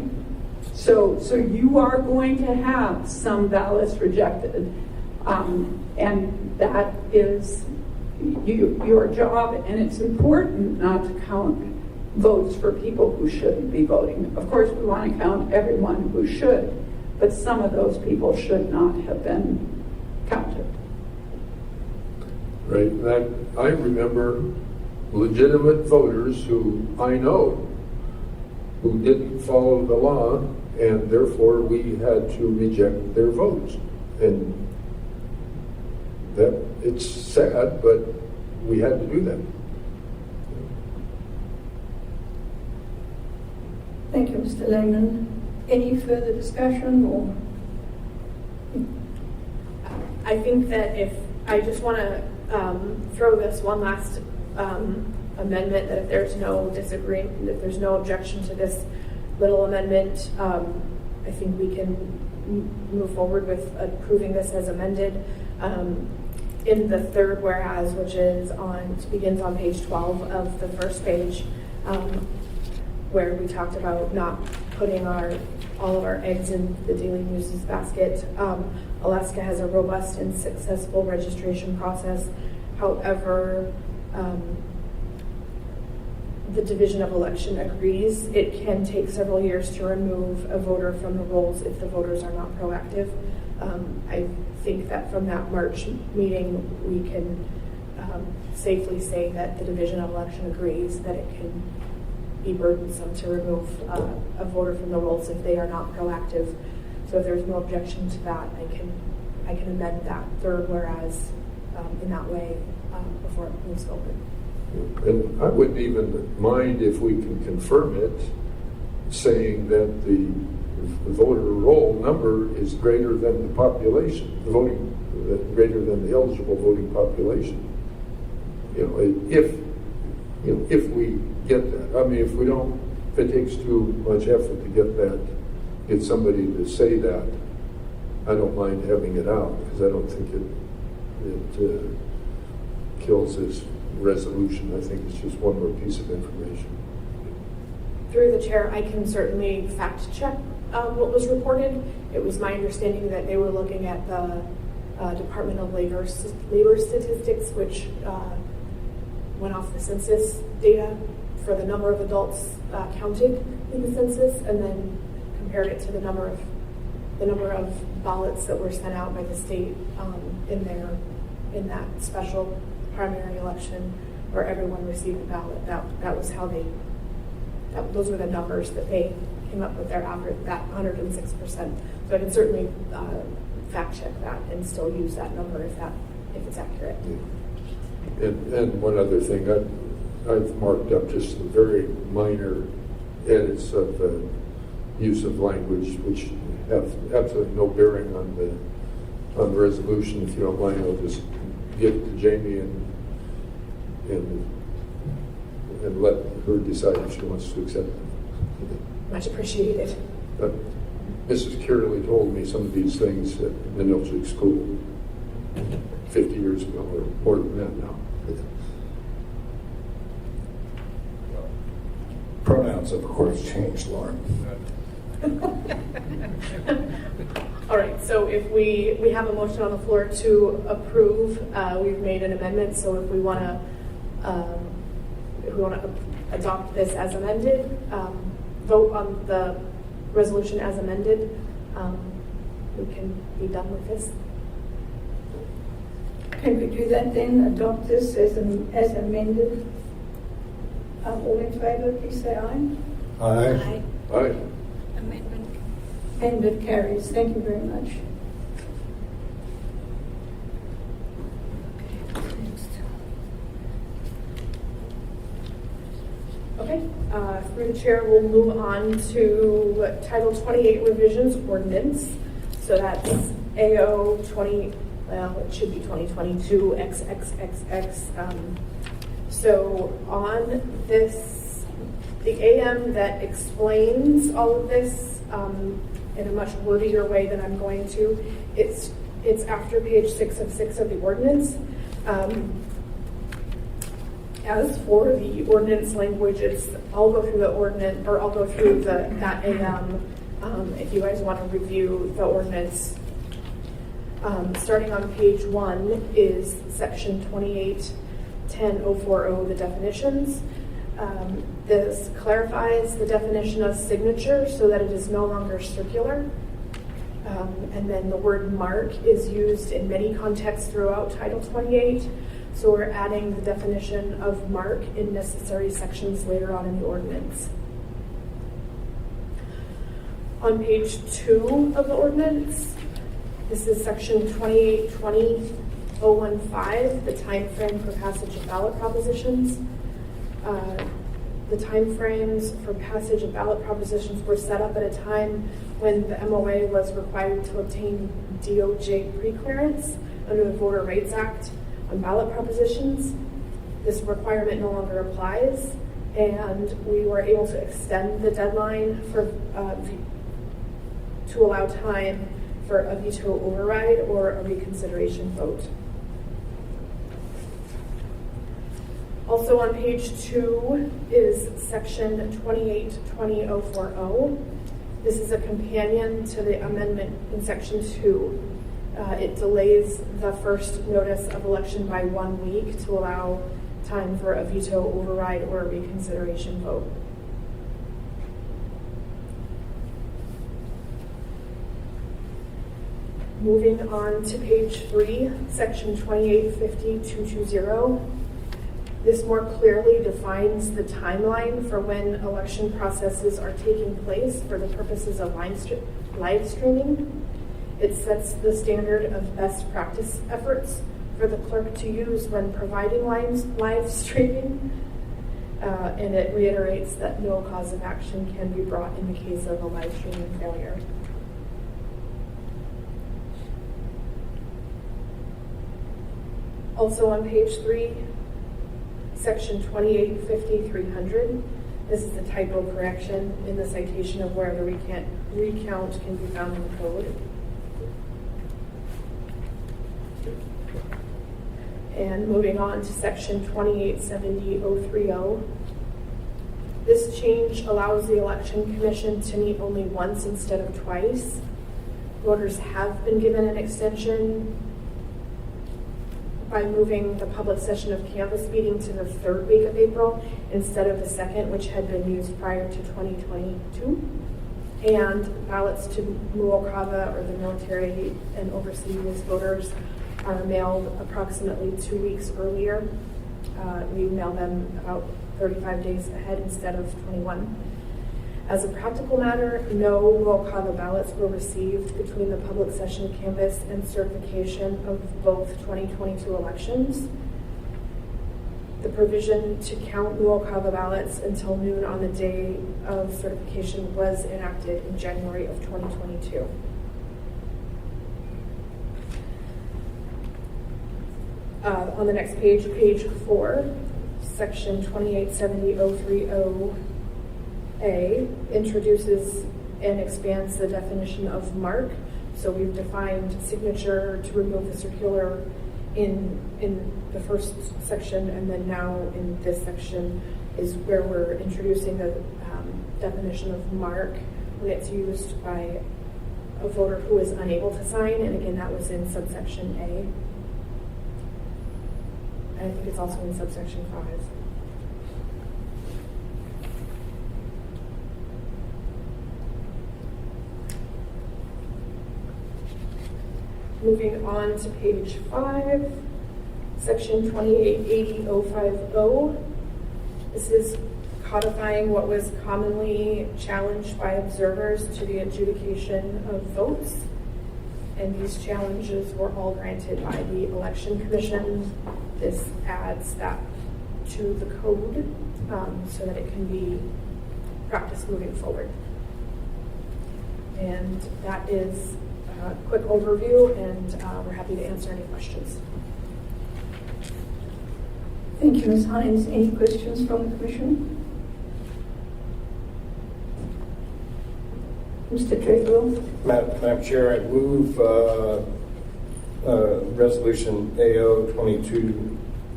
So you are going to have some ballots rejected, and that is your job, and it's important not to count votes for people who shouldn't be voting. Of course, we want to count everyone who should, but some of those people should not have been counted. Right, I remember legitimate voters who I know who didn't follow the law, and therefore we had to reject their votes. And that, it's sad, but we had to do that. Thank you, Mr. Lehman. Any further discussion or? I think that if, I just want to throw this one last amendment, that if there's no disagreement, if there's no objection to this little amendment, I think we can move forward with approving this as amended. In the third whereas, which is begins on page 12 of the first page, where we talked about not putting all of our eggs in the daily news basket. Alaska has a robust and successful registration process. However, the Division of Election agrees it can take several years to remove a voter from the rolls if the voters are not proactive. I think that from that March meeting, we can safely say that the Division of Election agrees that it can be burdensome to remove a voter from the rolls if they are not proactive. So if there's no objection to that, I can amend that third whereas in that way before it moves forward. And I wouldn't even mind if we can confirm it, saying that the voter roll number is greater than the population, greater than the eligible voting population. If we get that. I mean, if it takes too much effort to get somebody to say that, I don't mind having it out, because I don't think it kills this resolution. I think it's just one more piece of information. Through the chair, I can certainly fact check what was reported. It was my understanding that they were looking at the Department of Labor statistics, which went off the census data for the number of adults counted in the census, and then compared it to the number of ballots that were sent out by the state in that special primary election where everyone received a ballot. That was how those were the numbers that they came up with their average, that 106%. So I can certainly fact check that and still use that number if it's accurate. Yeah. And one other thing, I've marked up just some very minor edits of use of language which have absolutely no bearing on the resolution. If you don't mind, I'll just give it to Jamie and let her decide if she wants to accept it. Much appreciated. But Mrs. Curley told me some of these things at the Milchick School 50 years ago, or more than that now. Pronouns have, of course, changed, Lauren. All right, so if we have a motion on the floor to approve, we've made an amendment, so if we want to adopt this as amended, vote on the resolution as amended, we can be done with this. Can we do that then? Adopt this as amended? All in favor, please say aye. Aye. Aye. Amendment. And it carries. Thank you very much. Okay, through the chair, we'll move on to Title 28 revisions ordinance. So that's AO 20, well, it should be 2022 XXXX. So on this, the AM that explains all of this in a much wordier way than I'm going to, it's after page 6 of the ordinance. As for the ordinance language, I'll go through the ordinance, or I'll go through that AM. If you guys want to review the ordinance, starting on page 1 is section 28-10-040, the definitions. This clarifies the definition of signature so that it is no longer circular. And then the word mark is used in many contexts throughout Title 28. So we're adding the definition of mark in necessary sections later on in the ordinance. On page 2 of the ordinance, this is section 2820.015, the time frame for passage of ballot propositions. The time frames for passage of ballot propositions were set up at a time when the MOA was required to obtain DOJ preclearance under the Voter Rights Act on ballot propositions. This requirement no longer applies, and we were able to extend the deadline for to allow time for a veto override or a reconsideration vote. Also on page 2 is section 2820.040. This is a companion to the amendment in section 2. It delays the first notice of election by 1 week to allow time for a veto override or a reconsideration vote. Moving on to page 3, section 2850.220. This more clearly defines the timeline for when election processes are taking place for the purposes of live streaming. It sets the standard of best practice efforts for the clerk to use when providing live streaming, and it reiterates that no cause of action can be brought in the case of a live streaming failure. Also on page 3, section 2850.300. This is the typo correction in the citation of where the recount can be found in the code. And moving on to section 2870.030. This change allows the Election Commission to meet only once instead of twice. Voters have been given an extension by moving the public session of canvass meeting to the 3rd week of April instead of the 2nd, which had been used prior to 2022. And ballots to Muokava or the military and overseas voters are mailed approximately 2 weeks earlier. We mail them about 35 days ahead instead of 21. As a practical matter, no Muokava ballots were received between the public session canvass and certification of both 2022 elections. The provision to count Muokava ballots until noon on the day of certification was enacted in January of 2022. On the next page, page 4, section 2870.030A introduces and expands the definition of mark. So we've defined signature to remove the circular in the first section, and then now in this section is where we're introducing the definition of mark when it's used by a voter who is unable to sign, and again that was in subsection A. And I think it's also in subsection 5. Moving on to page 5, section 2880.050. This is codifying what was commonly challenged by observers to the adjudication of votes. And these challenges were all granted by the Election Commission. This adds that to the code so that it can be practiced moving forward. And that is a quick overview, and we're happy to answer any questions. Thank you, Ms. Hines. Any questions from the Commission? Mr. Treadwell? Madam Chair, I move Resolution AO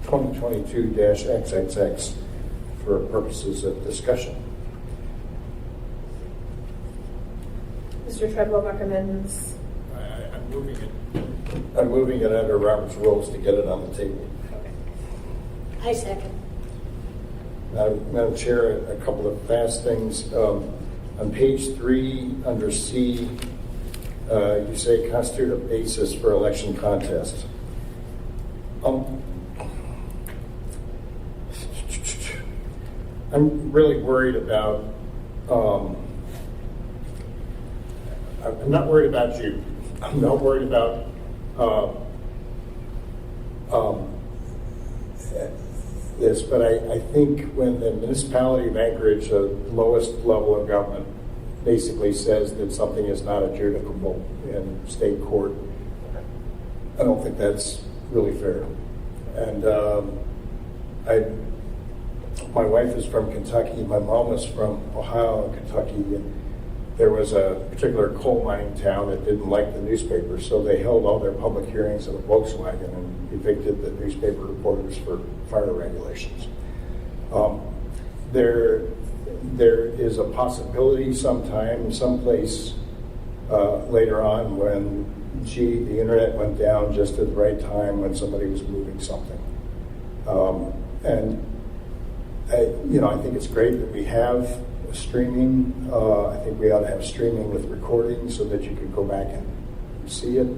2022-XXX for purposes of discussion. Mr. Treadwell recommends. I'm moving it under Robert's rules to get it on the table. I second. Madam Chair, a couple of fast things. On page 3, under C, you say constitute a basis for election contest. I'm really worried about, I'm not worried about you. I'm not worried about this, but I think when the municipality of Anchorage, the lowest level of government, basically says that something is not adjudicable in state court, I don't think that's really fair. And my wife is from Kentucky. My mom was from Ohio and Kentucky. And there was a particular coal mining town that didn't like the newspaper, so they held all their public hearings in a Volkswagen and evicted the newspaper reporters for fire regulations. There is a possibility sometime, someplace later on when, the internet went down just at the right time when somebody was moving something. And I think it's great that we have streaming. I think we ought to have streaming with recording so that you can go back and see it.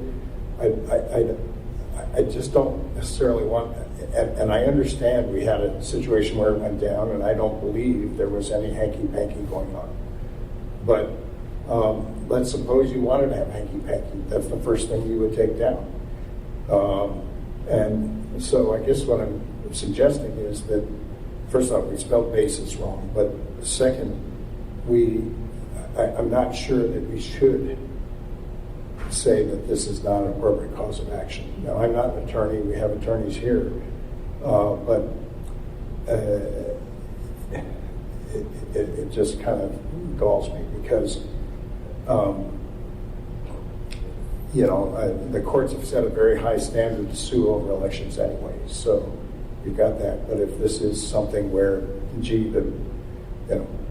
I just don't necessarily want, and I understand we had a situation where it went down, and I don't believe there was any hanky-panky going on. But let's suppose you wanted to have hanky-panky. That's the first thing you would take down. And so I guess what I'm suggesting is that, first off, we spelled basis wrong, but second, I'm not sure that we should say that this is not an appropriate cause of action. Now, I'm not an attorney. We have attorneys here. But it just kind of galls me because, the courts have set a very high standard to sue over elections anyway. So you've got that. But if this is something where,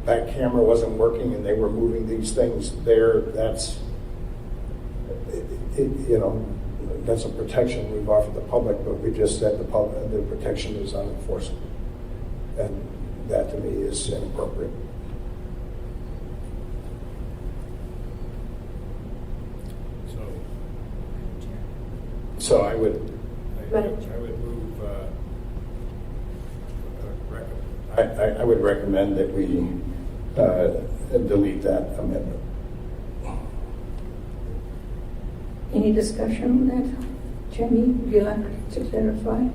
that camera wasn't working and they were moving these things there, that's a protection we've offered the public, but we just said the protection is unenforceable. And that to me is inappropriate. So I would move. I would recommend that we delete that amendment. Any discussion on that? Jenny, would you like to clarify?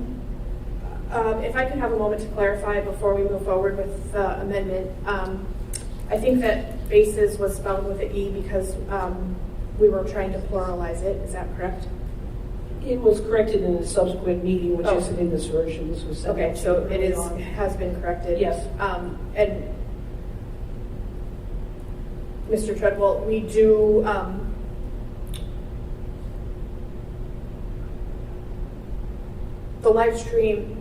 If I could have a moment to clarify before we move forward with the amendment. I think that basis was spelled with an E because we were trying to pluralize it. Is that correct? It was corrected in the subsequent meeting, which isn't in this version. This was okay, so it has been corrected. Yes. And Mr. Treadwell, we do the live stream.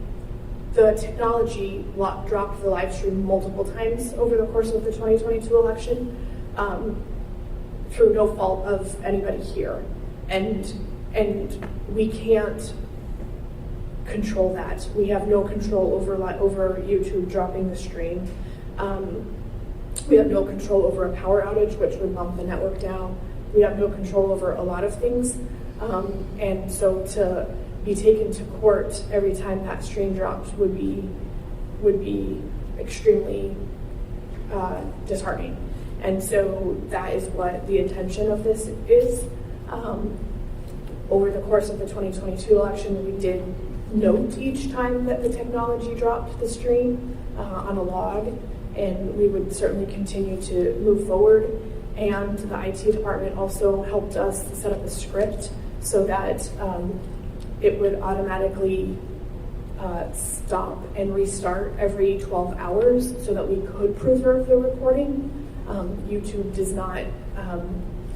The technology dropped the live stream multiple times over the course of the 2022 election through no fault of anybody here, and we can't control that. We have no control over YouTube dropping the stream. We have no control over a power outage, which would bump the network down. We have no control over a lot of things, and so to be taken to court every time that stream dropped would be extremely disheartening. And so that is what the intention of this is. Over the course of the 2022 election, we did note each time that the technology dropped the stream on a log, and we would certainly continue to move forward. And the IT department also helped us set up a script so that it would automatically stop and restart every 12 hours so that we could preserve the recording. YouTube does not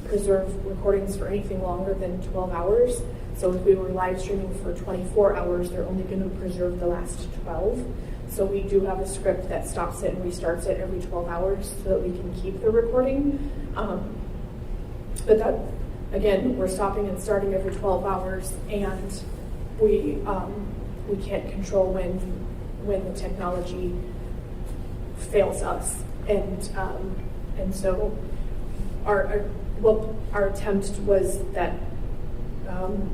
preserve recordings for anything longer than 12 hours. So if we were live streaming for 24 hours, they're only going to preserve the last 12. So we do have a script that stops it and restarts it every 12 hours so that we can keep the recording. But that, again, we're stopping and starting every 12 hours, and we can't control when the technology fails us. And so our attempt was that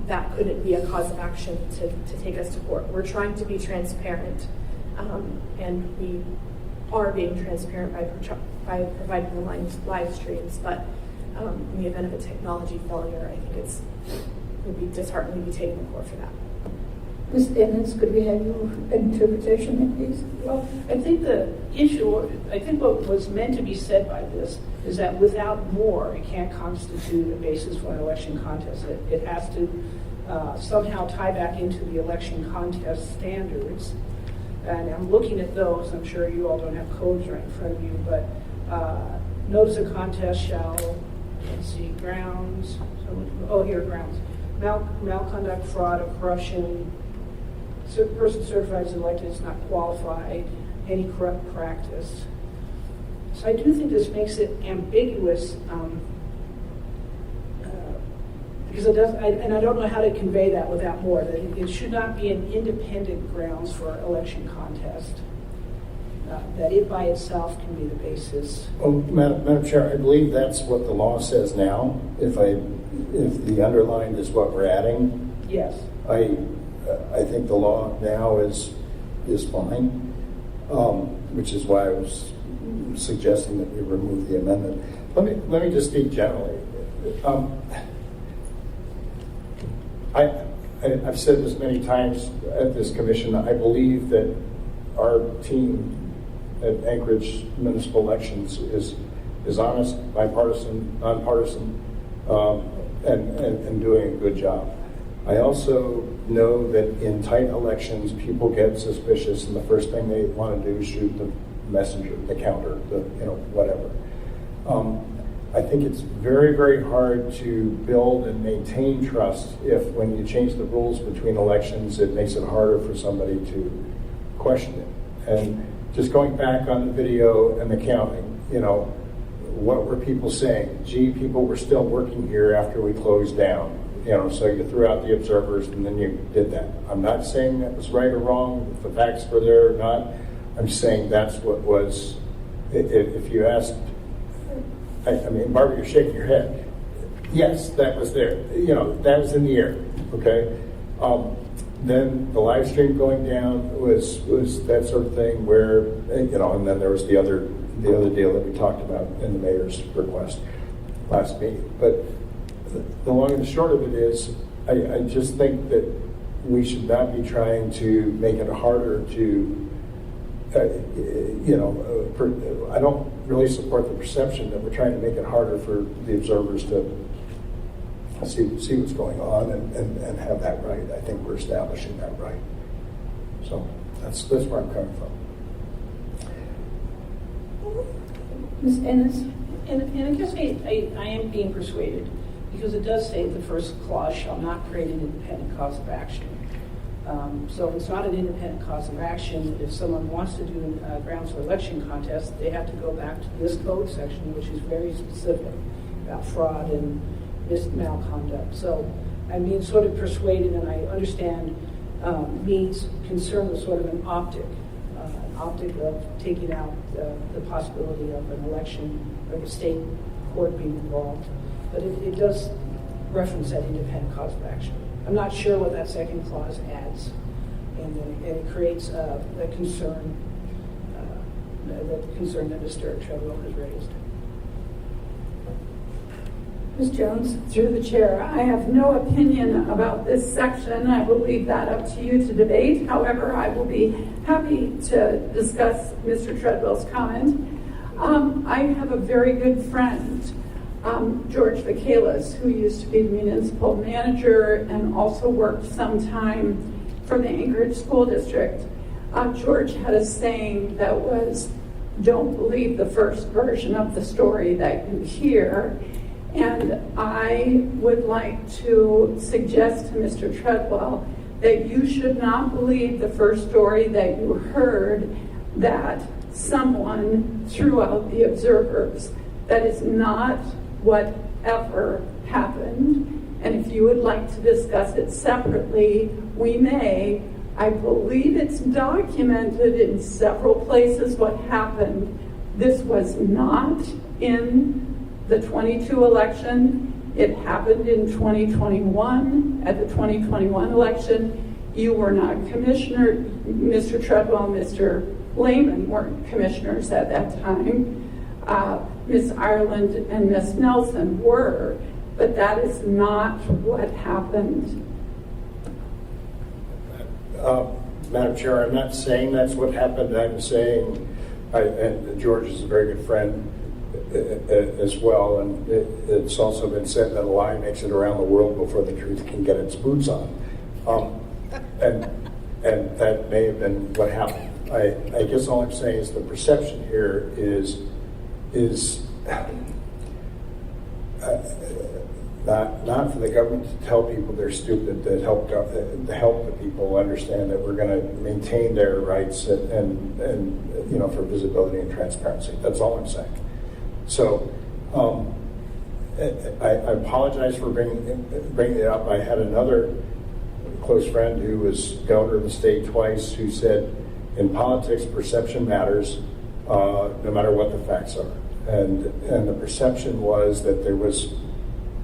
that couldn't be a cause of action to take us to court. We're trying to be transparent, and we are being transparent by providing the live streams. But in the event of a technology failure, I think it would be disheartening to be taken to court for that. Ms. Evans, could we have your interpretation, please? Well, I think what was meant to be said by this is that without more, it can't constitute a basis for an election contest. It has to somehow tie back into the election contest standards. And I'm looking at those. I'm sure you all don't have codes right in front of you, but notice of contest shall, let's see, grounds. Here, grounds. Malconduct, fraud, or corruption. Person certified as elected is not qualified, any corrupt practice. So I do think this makes it ambiguous because it does, and I don't know how to convey that without more, that it should not be an independent grounds for election contest, that it by itself can be the basis. Well, Madam Chair, I believe that's what the law says now. If the underlined is what we're adding, Yes. I think the law now is fine, which is why I was suggesting that we remove the amendment. Let me just speak generally. I've said this many times at this commission. I believe that our team at Anchorage Municipal Elections is honest, bipartisan, nonpartisan, and doing a good job. I also know that in tight elections, people get suspicious, and the first thing they want to do is shoot the messenger, the counter, whatever. I think it's very, very hard to build and maintain trust if, when you change the rules between elections, it makes it harder for somebody to question it. And just going back on the video and the counting, what were people saying? Gee, people were still working here after we closed down. So you threw out the observers and then you did that. I'm not saying that was right or wrong, if the facts were there or not. I'm saying that's what was, if you asked, I mean, Barbara, you're shaking your head. Yes, that was there. That was in the air, okay? Then the live stream going down was that sort of thing where, and then there was the other deal that we talked about in the mayor's request last meeting. But the long and the short of it is, I just think that we should not be trying to make it harder to, I don't really support the perception that we're trying to make it harder for the observers to see what's going on and have that right. I think we're establishing that right. So that's where I'm coming from. Ms. Ennis? And I guess I am being persuaded, because it does say the first clause shall not create an independent cause of action. So if it's not an independent cause of action, if someone wants to do grounds for election contest, they have to go back to this code section, which is very specific about fraud and malconduct. So I'm being sort of persuaded, and I understand Meade's concern was sort of an optic of taking out the possibility of an election or the state court being involved. But it does reference that independent cause of action. I'm not sure what that second clause adds, and it creates the concern that Mr. Treadwell has raised. Ms. Jones? Through the chair, I have no opinion about this section. I will leave that up to you to debate. However, I will be happy to discuss Mr. Treadwell's comment. I have a very good friend, George Vacalis, who used to be the municipal manager and also worked some time for the Anchorage School District. George had a saying that was, "Don't believe the first version of the story that you hear." And I would like to suggest to Mr. Treadwell that you should not believe the first story that you heard that someone threw out the observers. That is not what ever happened. And if you would like to discuss it separately, we may. I believe it's documented in several places what happened. This was not in the 22 election. It happened in 2021, at the 2021 election. You were not commissioner. Mr. Treadwell, Mr. Lehman weren't commissioners at that time. Ms. Ireland and Ms. Nelson were, but that is not what happened. Madam Chair, I'm not saying that's what happened. I'm saying, and George is a very good friend as well, and it's also been said that a lie makes it around the world before the truth can get its boots on. And that may have been what happened. I guess all I'm saying is the perception here is not for the government to tell people they're stupid, to help the people understand that we're going to maintain their rights and for visibility and transparency. That's all I'm saying. So I apologize for bringing it up. I had another close friend who was governor of the state twice who said, in politics, perception matters, no matter what the facts are. And the perception was that there was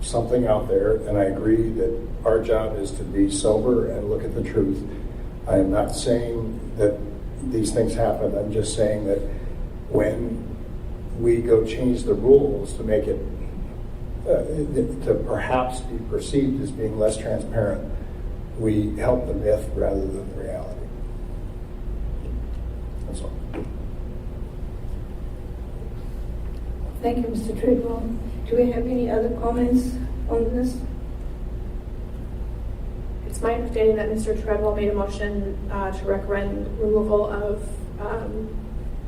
something out there, and I agree that our job is to be sober and look at the truth. I am not saying that these things happen. I'm just saying that when we go change the rules to make it to perhaps be perceived as being less transparent, we help the myth rather than the reality. That's all. Thank you, Mr. Treadwell. Do we have any other comments on this? It's my understanding that Mr. Treadwell made a motion to recommend removal of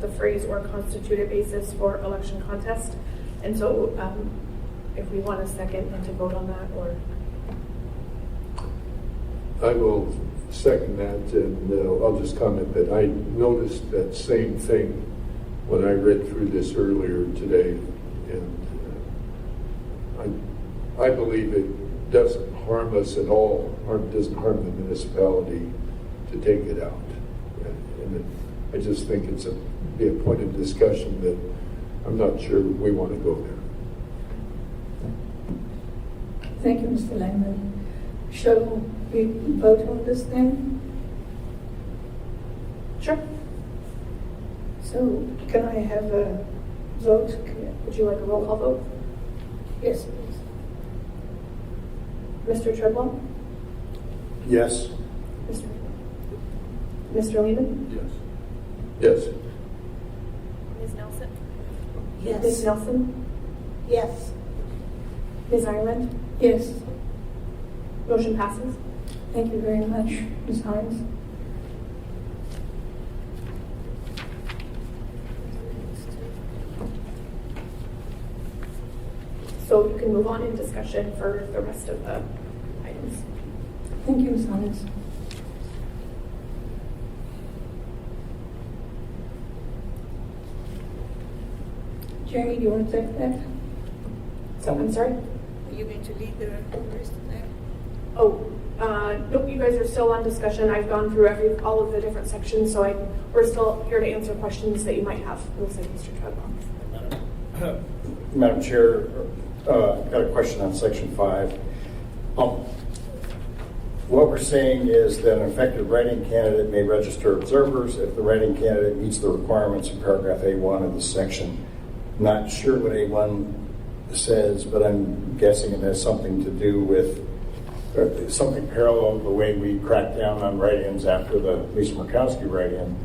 the phrase "or constituted basis for election contest." And so if we want a second and to vote on that, or... I will second that, and I'll just comment that I noticed that same thing when I read through this earlier today, and I believe it doesn't harm us at all, doesn't harm the municipality to take it out. And I just think it's be a point of discussion that I'm not sure we want to go there. Thank you, Mr. Langman. Shall we vote on this then? Sure. So can I have a vote? Would you like a roll call vote? Yes, please. Mr. Treadwell? Yes. Mr. Lehman? Yes. Yes. Ms. Nelson? Yes. Ms. Nelson? Yes. Ms. Ireland? Yes. Motion passes. Thank you very much, Ms. Hines. So you can move on in discussion for the rest of the items. Thank you, Ms. Hines. Jeremy, do you want to take that? So I'm sorry? Are you going to lead the rest of that? Oh, nope, you guys are still on discussion. I've gone through all of the different sections, so we're still here to answer questions that you might have. It looks like Mr. Treadwell. Madam Chair, got a question on Section 5. What we're saying is that an effective writing candidate may register observers if the writing candidate meets the requirements in paragraph A1 of the section. Not sure what A1 says, but I'm guessing it has something to do with something parallel to the way we cracked down on write-ins after the Lisa Murkowski write-in,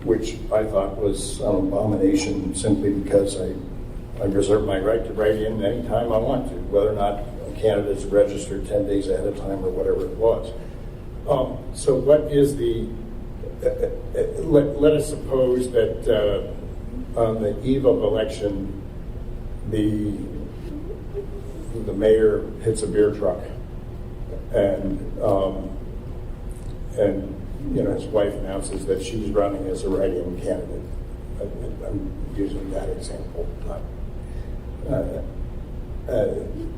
which I thought was an abomination simply because I reserve my right to write in anytime I want to, whether or not a candidate is registered 10 days ahead of time or whatever it was. So what is let us suppose that on the eve of election, the the mayor hits a beer truck, and his wife announces that she's running as a write-in candidate. I'm using that example.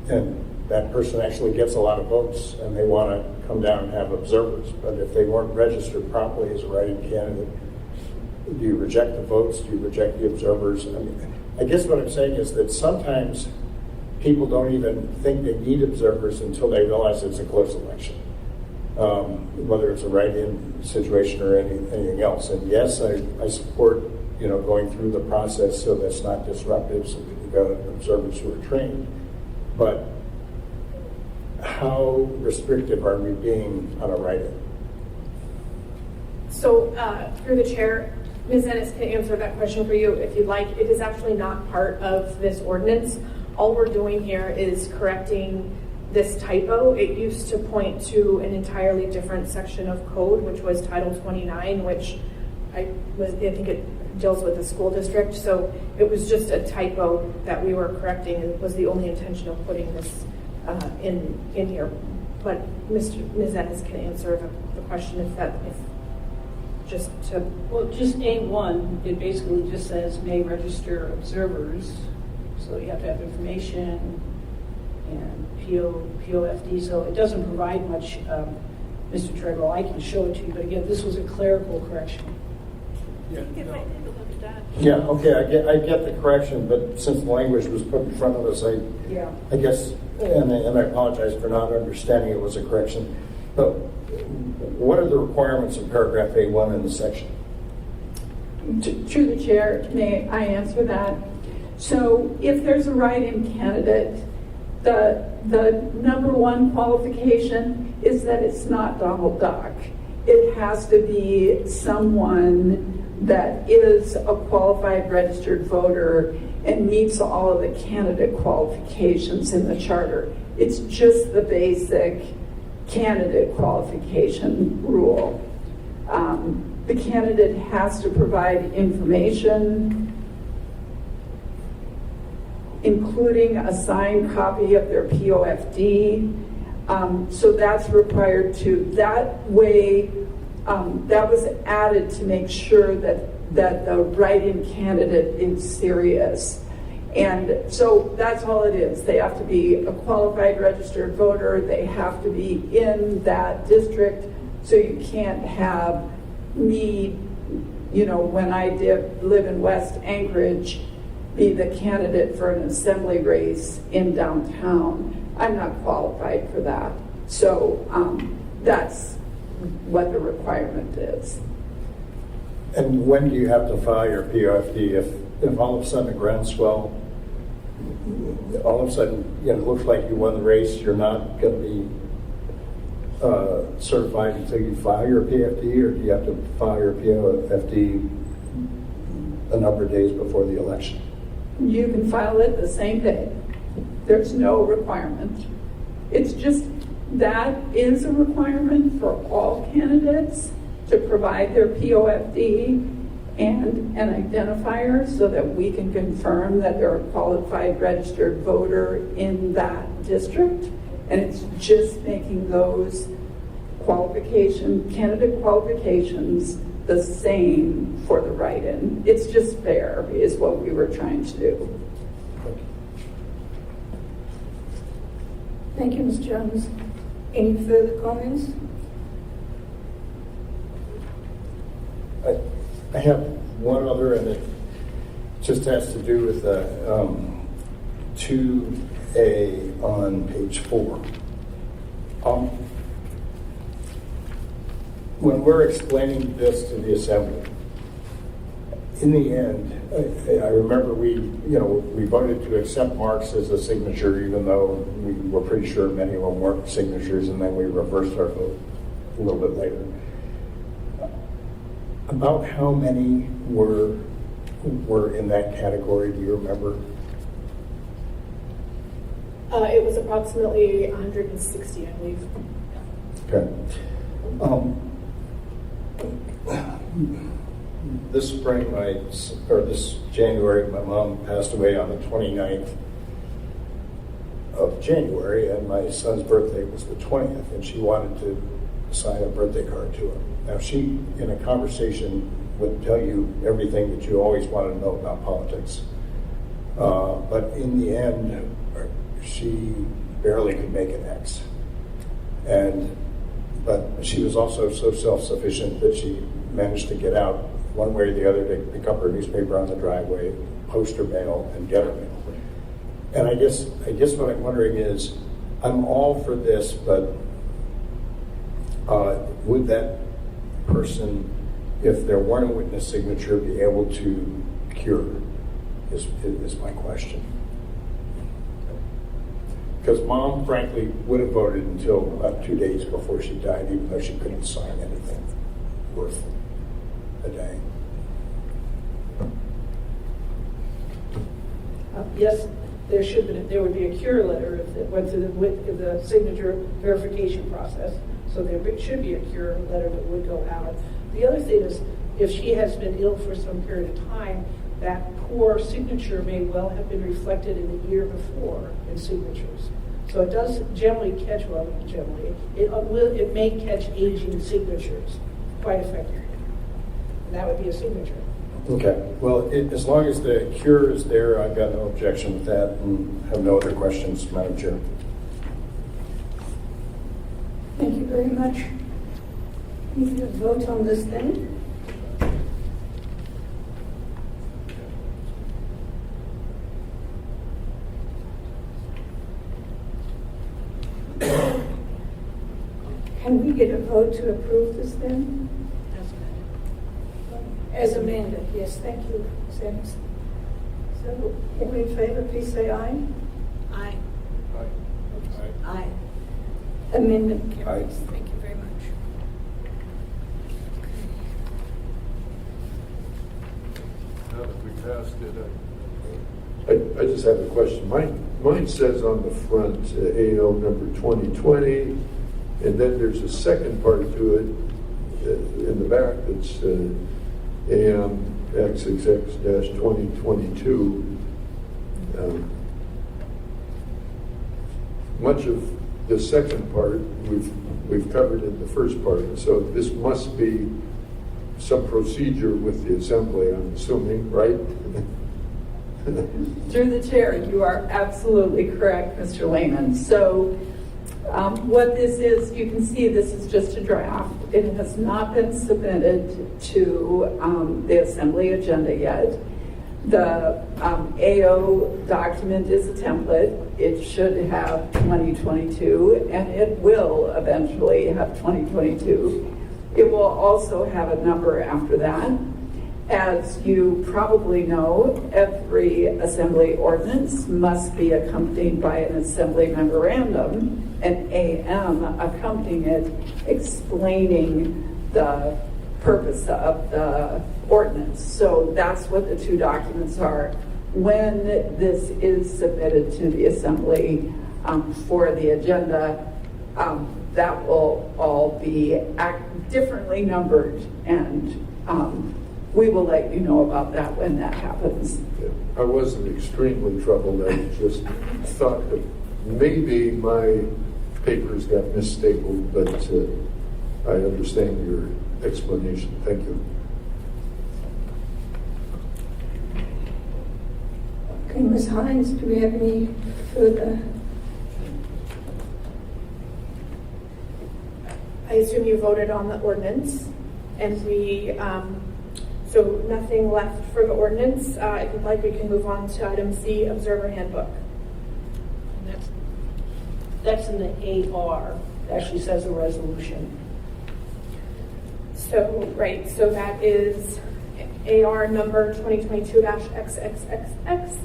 And that person actually gets a lot of votes, and they want to come down and have observers. But if they weren't registered properly as a write-in candidate, do you reject the votes? Do you reject the observers? I guess what I'm saying is that sometimes people don't even think they need observers until they realize it's a close election, whether it's a write-in situation or anything else. And yes, I support going through the process so that's not disruptive, so that you've got observers who are trained. But how restrictive are we being on a write-in? So, through the chair, Ms. Ennis can answer that question for you if you'd like. It is actually not part of this ordinance. All we're doing here is correcting this typo. It used to point to an entirely different section of code, which was Title 29, which I think it deals with the school district. So it was just a typo that we were correcting, and was the only intention of putting this in here. But Ms. Ennis can answer the question just A1, it basically just says may register observers. So you have to have information and POFD. So it doesn't provide much, Mr. Treadwell. I can show it to you, but again, this was a clerical correction. Yeah, okay, I get the correction, but since the language was put in front of us, I guess, and I apologize for not understanding it was a correction, but what are the requirements in paragraph A1 in the section? Through the chair, may I answer that? So if there's a write-in candidate, the number one qualification is that it's not Donald Duck. It has to be someone that is a qualified registered voter and meets all of the candidate qualifications in the charter. It's just the basic candidate qualification rule. The candidate has to provide information, including a signed copy of their POFD. So that's required too. That way, that was added to make sure that the write-in candidate is serious. And so that's all it is. They have to be a qualified registered voter. They have to be in that district. So you can't have me, when I live in West Anchorage, be the candidate for an assembly race in downtown. I'm not qualified for that. So that's what the requirement is. And when do you have to file your POFD? If all of a sudden a groundswell, all of a sudden it looks like you won the race, you're not going to be certified until you file your PFD, or do you have to file your POFD a number of days before the election? You can file it the same day. There's no requirement. It's just that is a requirement for all candidates to provide their POFD and an identifier so that we can confirm that they're a qualified registered voter in that district. And it's just making those candidate qualifications the same for the write-in. It's just fair is what we were trying to do. Thank you, Ms. Jones. Any further comments? I have one other, and it just has to do with 2A on page 4. When we're explaining this to the assembly, in the end, I remember we voted to accept Mark's as a signature, even though we were pretty sure many of them weren't signatures, and then we reversed our vote a little bit later. About how many were in that category? Do you remember? It was approximately 160, I believe. Okay. This January, my mom passed away on the 29th. of January, and my son's birthday was the 20th, and she wanted to sign a birthday card to him. Now, she, in a conversation, would tell you everything that you always want to know about politics. But in the end, she barely could make an X. But she was also so self-sufficient that she managed to get out one way or the other to pick up her newspaper on the driveway, post her mail, and get her mail. And I guess what I'm wondering is, I'm all for this, but would that person, if there weren't a witness signature, be able to cure? Is my question. Because Mom, frankly, would have voted until about 2 days before she died, even though she couldn't sign anything worth a day. Yes, there would be a cure letter if it went through the signature verification process. So there should be a cure letter that would go out. The other thing is, if she has been ill for some period of time, that poor signature may well have been reflected in the year before in signatures. So it does generally catch, it may catch aging signatures quite effectively. And that would be a signature. Okay. Well, as long as the cure is there, I've got no objection with that, and have no other questions, Madam Chair. Thank you very much. We need to vote on this then. Can we get a vote to approve this then? As amended, yes, thank you, Sam. So, all in favor, please say aye. Aye. Aye. Amendment Aye. carries. Thank you very much. Now that we passed it, I just have a question. Mine says on the front, AO number 2020, and then there's a second part to it in the back that's AM XXX-2022. Much of the second part we've covered in the first part, so this must be some procedure with the assembly, I'm assuming, right? Through the chair, you are absolutely correct, Mr. Lehman. So what this is, you can see this is just a draft. It has not been submitted to the assembly agenda yet. The AO document is a template. It should have 2022, and it will eventually have 2022. It will also have a number after that. As you probably know, every assembly ordinance must be accompanied by an assembly memorandum, an AM accompanying it, explaining the purpose of the ordinance. So that's what the two documents are. When this is submitted to the assembly for the agenda, that will all be differently numbered, and we will let you know about that when that happens. I wasn't extremely troubled. I just thought that maybe my papers got misstapled, but I understand your explanation. Thank you. Okay, Ms. Hines, do we have any further? I assume you voted on the ordinance, and so nothing left for the ordinance. If you'd like, we can move on to item C, Observer Handbook. That's in the AR. It actually says a resolution. So, right, so that is AR number 2022-XXXX,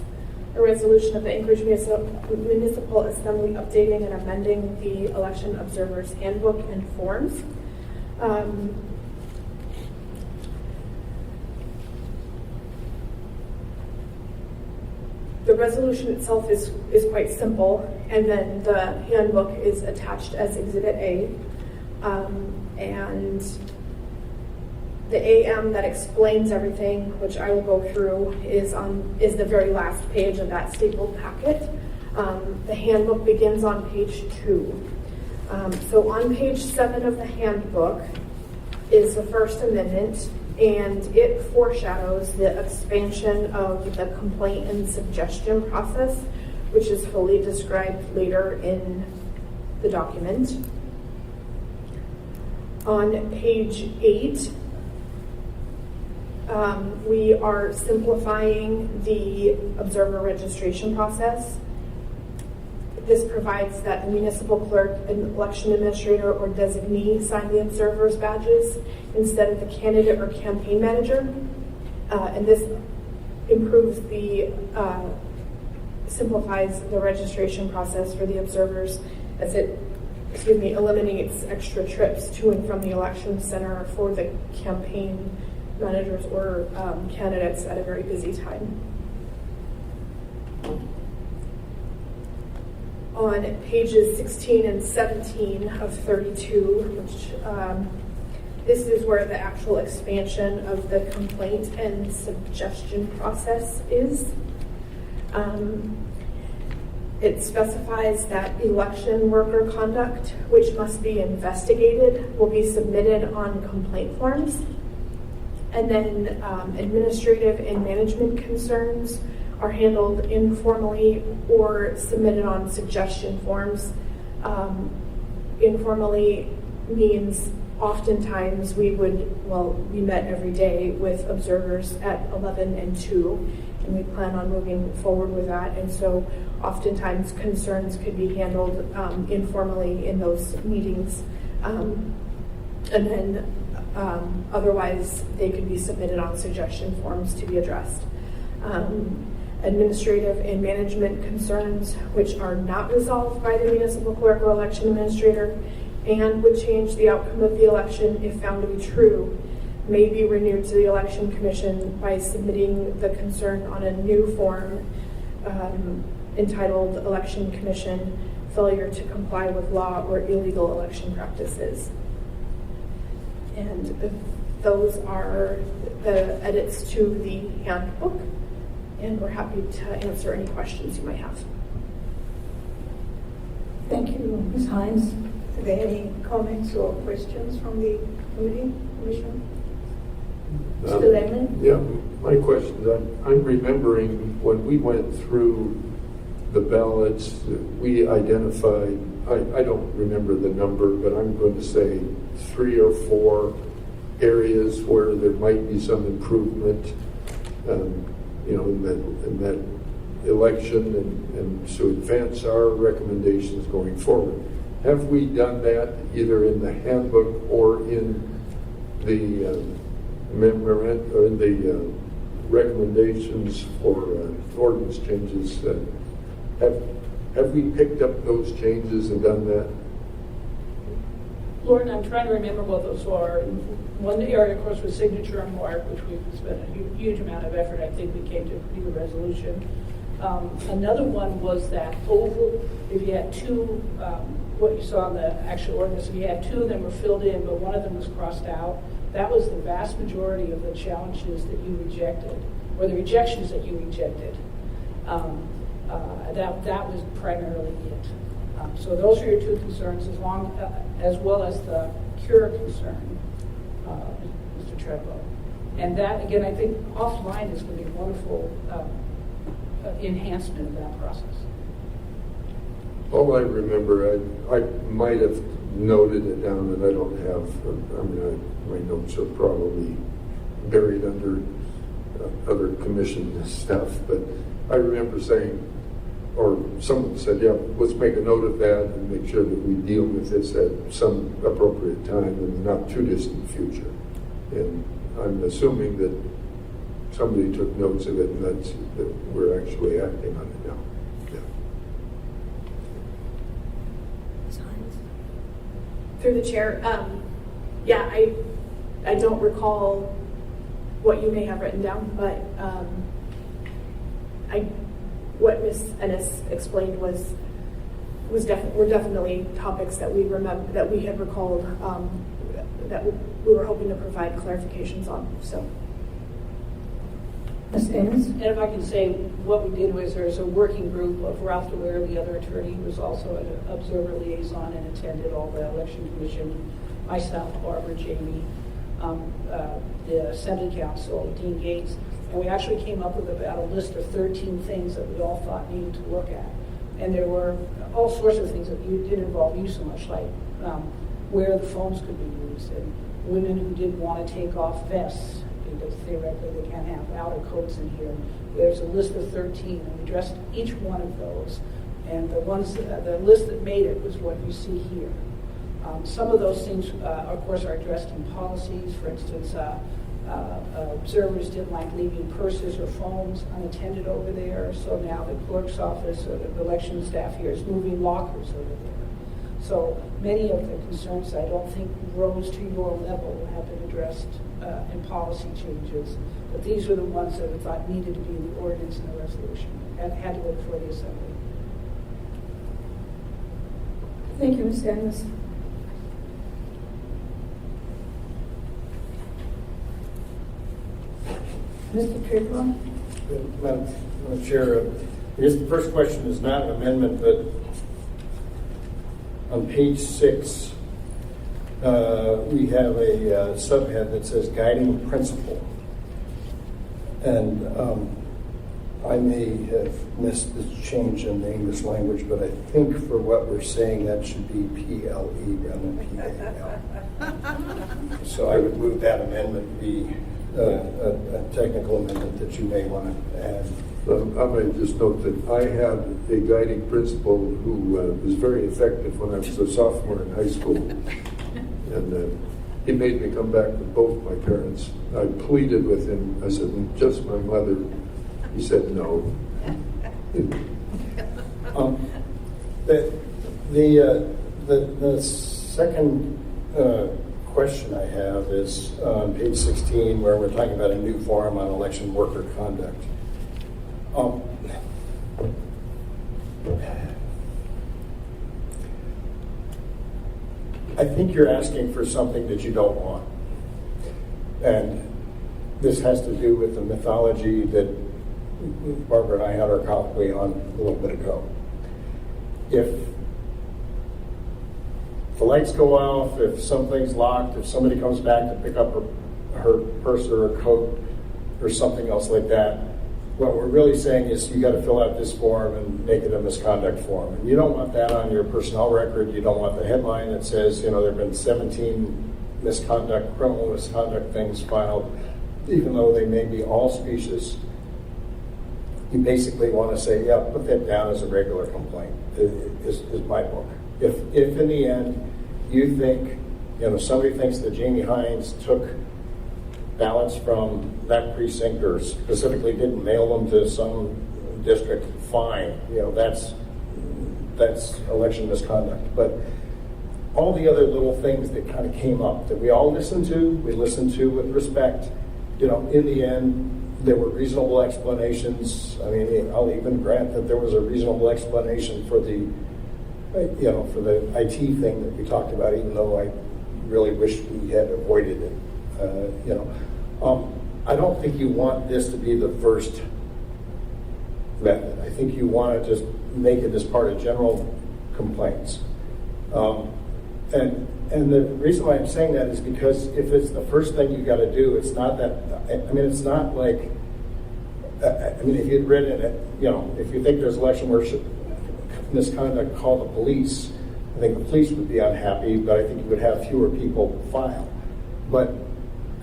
a resolution of the Anchorage Municipal Assembly updating and amending the Election Observers Handbook and forms. The resolution itself is quite simple, and then the handbook is attached as Exhibit A. And the AM that explains everything, which I will go through, is the very last page of that stapled packet. The handbook begins on page 2. So on page 7 of the handbook is the First Amendment, and it foreshadows the expansion of the complaint and suggestion process, which is fully described later in the document. On page 8, we are simplifying the observer registration process. This provides that the municipal clerk, an election administrator, or designee sign the observer's badges instead of the candidate or campaign manager. And this improves simplifies the registration process for the observers as it eliminates extra trips to and from the election center for the campaign managers or candidates at a very busy time. On pages 16 and 17 of 32, which this is where the actual expansion of the complaint and suggestion process is. It specifies that election worker conduct, which must be investigated, will be submitted on complaint forms. And then administrative and management concerns are handled informally or submitted on suggestion forms. Informally means oftentimes we met every day with observers at 11 and 2, and we plan on moving forward with that. And so oftentimes concerns could be handled informally in those meetings. And then otherwise they could be submitted on suggestion forms to be addressed. Administrative and management concerns which are not resolved by the municipal clerk or election administrator and would change the outcome of the election if found to be true may be renewed to the Election Commission by submitting the concern on a new form entitled Election Commission Failure to Comply with Law or Illegal Election Practices. And those are the edits to the handbook, and we're happy to answer any questions you might have. Thank you, Ms. Hines. Are there any comments or questions from the commission? Mr. Lehman? Yeah, my questions. I'm remembering when we went through the ballots, we identified, I don't remember the number, but I'm going to say 3 or 4 areas where there might be some improvement, in that election, and to advance our recommendations going forward. Have we done that either in the handbook or in the memorandum or in the recommendations for ordinance changes? Have we picked up those changes and done that? Lauren, I'm trying to remember what those are. One area, of course, was signature and mark, which we've spent a huge amount of effort. I think we came to a pretty good resolution. Another one was that if you had 2, what you saw in the actual ordinance, if you had 2 of them were filled in, but one of them was crossed out, that was the vast majority of the challenges that you rejected, or the rejections that you rejected. That was primarily it. So those are your 2 concerns, as well as the cure concern, Mr. Treadwell. And that, again, I think offline is going to be a wonderful enhancement of that process. All I remember, I might have noted it down, and I don't have, my notes are probably buried under other commission stuff, but I remember saying, or someone said, yeah, let's make a note of that and make sure that we deal with this at some appropriate time in the not too distant future. And I'm assuming that somebody took notes of it, and that we're actually acting on it now. Yeah. Through the chair, I don't recall what you may have written down, but what Ms. Ennis explained were definitely topics that we remember, that we had recalled, that we were hoping to provide clarifications on. So, Ms. Ames? And if I can say, what we did was there's a working group of Ralph DeWare, the other attorney, who was also an observer liaison and attended all the election commission, myself, Barbara, Jamie, the Assembly Council, Dean Gates, and we actually came up with about a list of 13 things that we all thought needed to look at. And there were all sorts of things that didn't involve you so much, like where the phones could be used, and women who didn't want to take off vests, because theoretically they can't have outer coats in here. There's a list of 13, and we addressed each one of those. And the list that made it was what you see here. Some of those things, of course, are addressed in policies. For instance, observers didn't like leaving purses or phones unattended over there, so now the clerk's office or the election staff here is moving lockers over there. So many of the concerns I don't think rose to your level have been addressed in policy changes, but these are the ones that we thought needed to be in the ordinance and the resolution and had to go before the Assembly. Thank you, Ms. Ames. Mr. Treadwell? Madam Chair, I guess the first question is not an amendment, but on page 6, we have a subhead that says guiding principle. And I may have missed the change in the English language, but I think for what we're saying, that should be PLE rather than PAL. So I would move that amendment be a technical amendment that you may want to add. I might just note that I had a guiding principal who was very effective when I was a sophomore in high school. And he made me come back with both my parents. I pleaded with him. I said, just my mother. He said no. The second question I have is on page 16, where we're talking about a new form on election worker conduct. I think you're asking for something that you don't want. And this has to do with the mythology that Barbara and I had our colloquy on a little bit ago. If the lights go off, if something's locked, if somebody comes back to pick up her purse or her coat or something else like that, what we're really saying is you got to fill out this form and make it a misconduct form. And you don't want that on your personnel record. You don't want the headline that says, there have been 17 criminal misconduct things filed, even though they may be all specious. You basically want to say, yeah, put that down as a regular complaint, is my book. If in the end you think, somebody thinks that Jamie Hines took ballots from that precinct or specifically didn't mail them to some district, fine. That's election misconduct. But all the other little things that kind of came up that we all listened to with respect, in the end, there were reasonable explanations. I mean, I'll even grant that there was a reasonable explanation for the IT thing that we talked about, even though I really wish we had avoided it. I don't think you want this to be the first method. I think you want to just make it as part of general complaints. And the reason why I'm saying that is because if it's the first thing you got to do, it's not that. It's not like. If you'd written it, if you think there's election worship misconduct, call the police. I think the police would be unhappy, but I think you would have fewer people file. But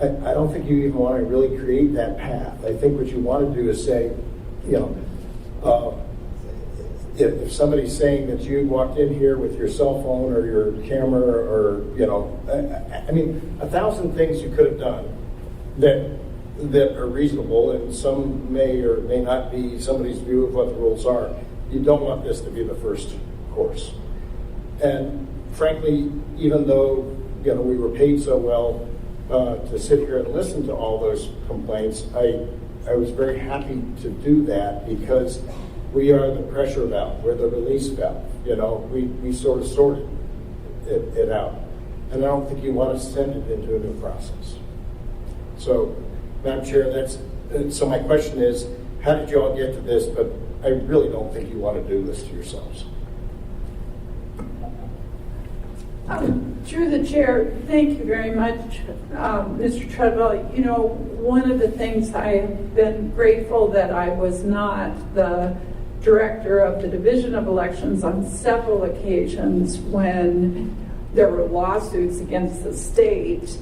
I don't think you even want to really create that path. I think what you want to do is say, if somebody's saying that you walked in here with your cell phone or your camera or, 1,000 things you could have done that are reasonable, and some may or may not be somebody's view of what the rules are. You don't want this to be the first course. And frankly, even though, we were paid so well to sit here and listen to all those complaints, I was very happy to do that because we are the pressure valve, we're the release valve. We sort of sorted it out. And I don't think you want to send it into a new process. So, Madam Chair, So my question is, how did you all get to this? But I really don't think you want to do this to yourselves. Through the chair, thank you very much, Mr. Treadwell. You know, one of the things I have been grateful that I was not the director of the Division of Elections on several occasions when there were lawsuits against the state,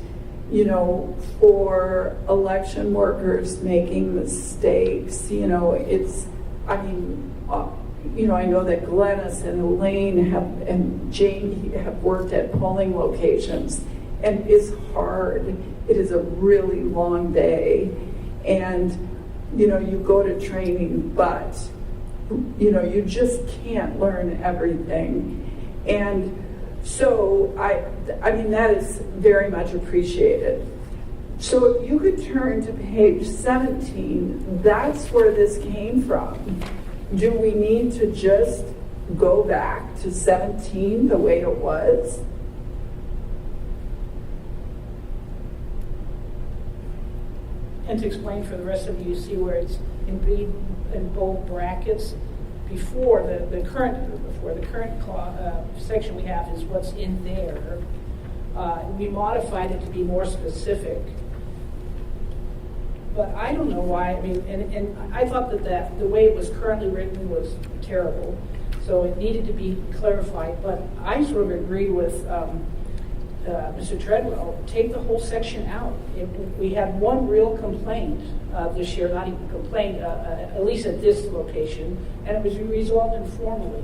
you know, for election workers making mistakes. You know, I know that Glennis and Elaine and Jane have worked at polling locations, and it's hard. It is a really long day, and you know, you go to training, but you know, you just can't learn everything. And so I mean, that is very much appreciated. So if you could turn to page 17, that's where this came from. Do we need to just go back to 17 the way it was? And to explain for the rest of you, see where it's in bold brackets. Before the current section we have is what's in there. We modified it to be more specific. But I don't know why. I mean, and I thought that the way it was currently written was terrible, so it needed to be clarified. But I sort of agree with Mr. Treadwell. Take the whole section out. We had one real complaint this year, not even complaint, at least at this location, and it was resolved informally.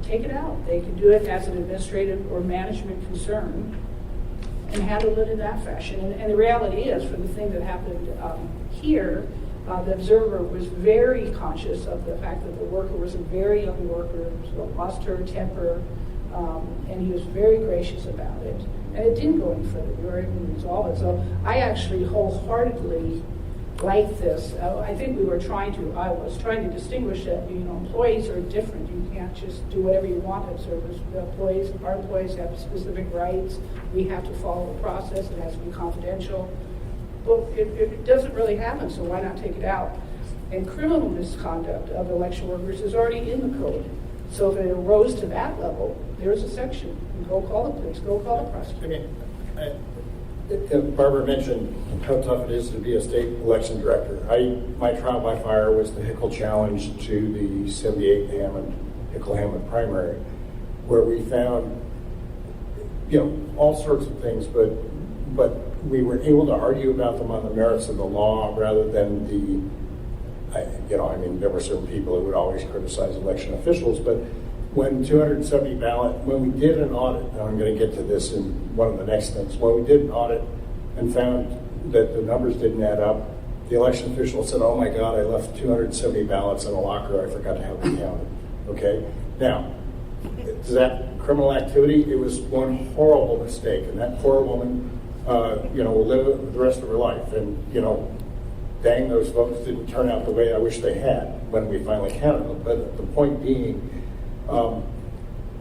Take it out. They can do it as an administrative or management concern and handle it in that fashion. And the reality is, for the thing that happened here, the observer was very conscious of the fact that the worker was a very young worker, so lost her temper, and he was very gracious about it. And it didn't go any further. We were able to resolve it. So I actually wholeheartedly like this. I think I was trying to distinguish that, you know, employees are different. You can't just do whatever you want at service. Our employees have specific rights. We have to follow the process. It has to be confidential. Well, it doesn't really happen, so why not take it out? And criminal misconduct of election workers is already in the code. So if it arose to that level, there's a section. You go call the police, go call the prosecutor. Barbara mentioned how tough it is to be a state election director. My trial by fire was the Hickle challenge to the 78 Hickle-Hammond primary, where we found, you know, all sorts of things, but we were able to argue about them on the merits of the law rather than there were certain people who would always criticize election officials, but when we did an audit, and I'm going to get to this in one of the next things, when we did an audit and found that the numbers didn't add up, the election official said, oh my God, I left 270 ballots in a locker, I forgot to have them counted. Okay? Now, is that criminal activity? It was one horrible mistake, and that poor woman, will live the rest of her life. And, dang, those votes didn't turn out the way I wish they had when we finally counted them. But the point being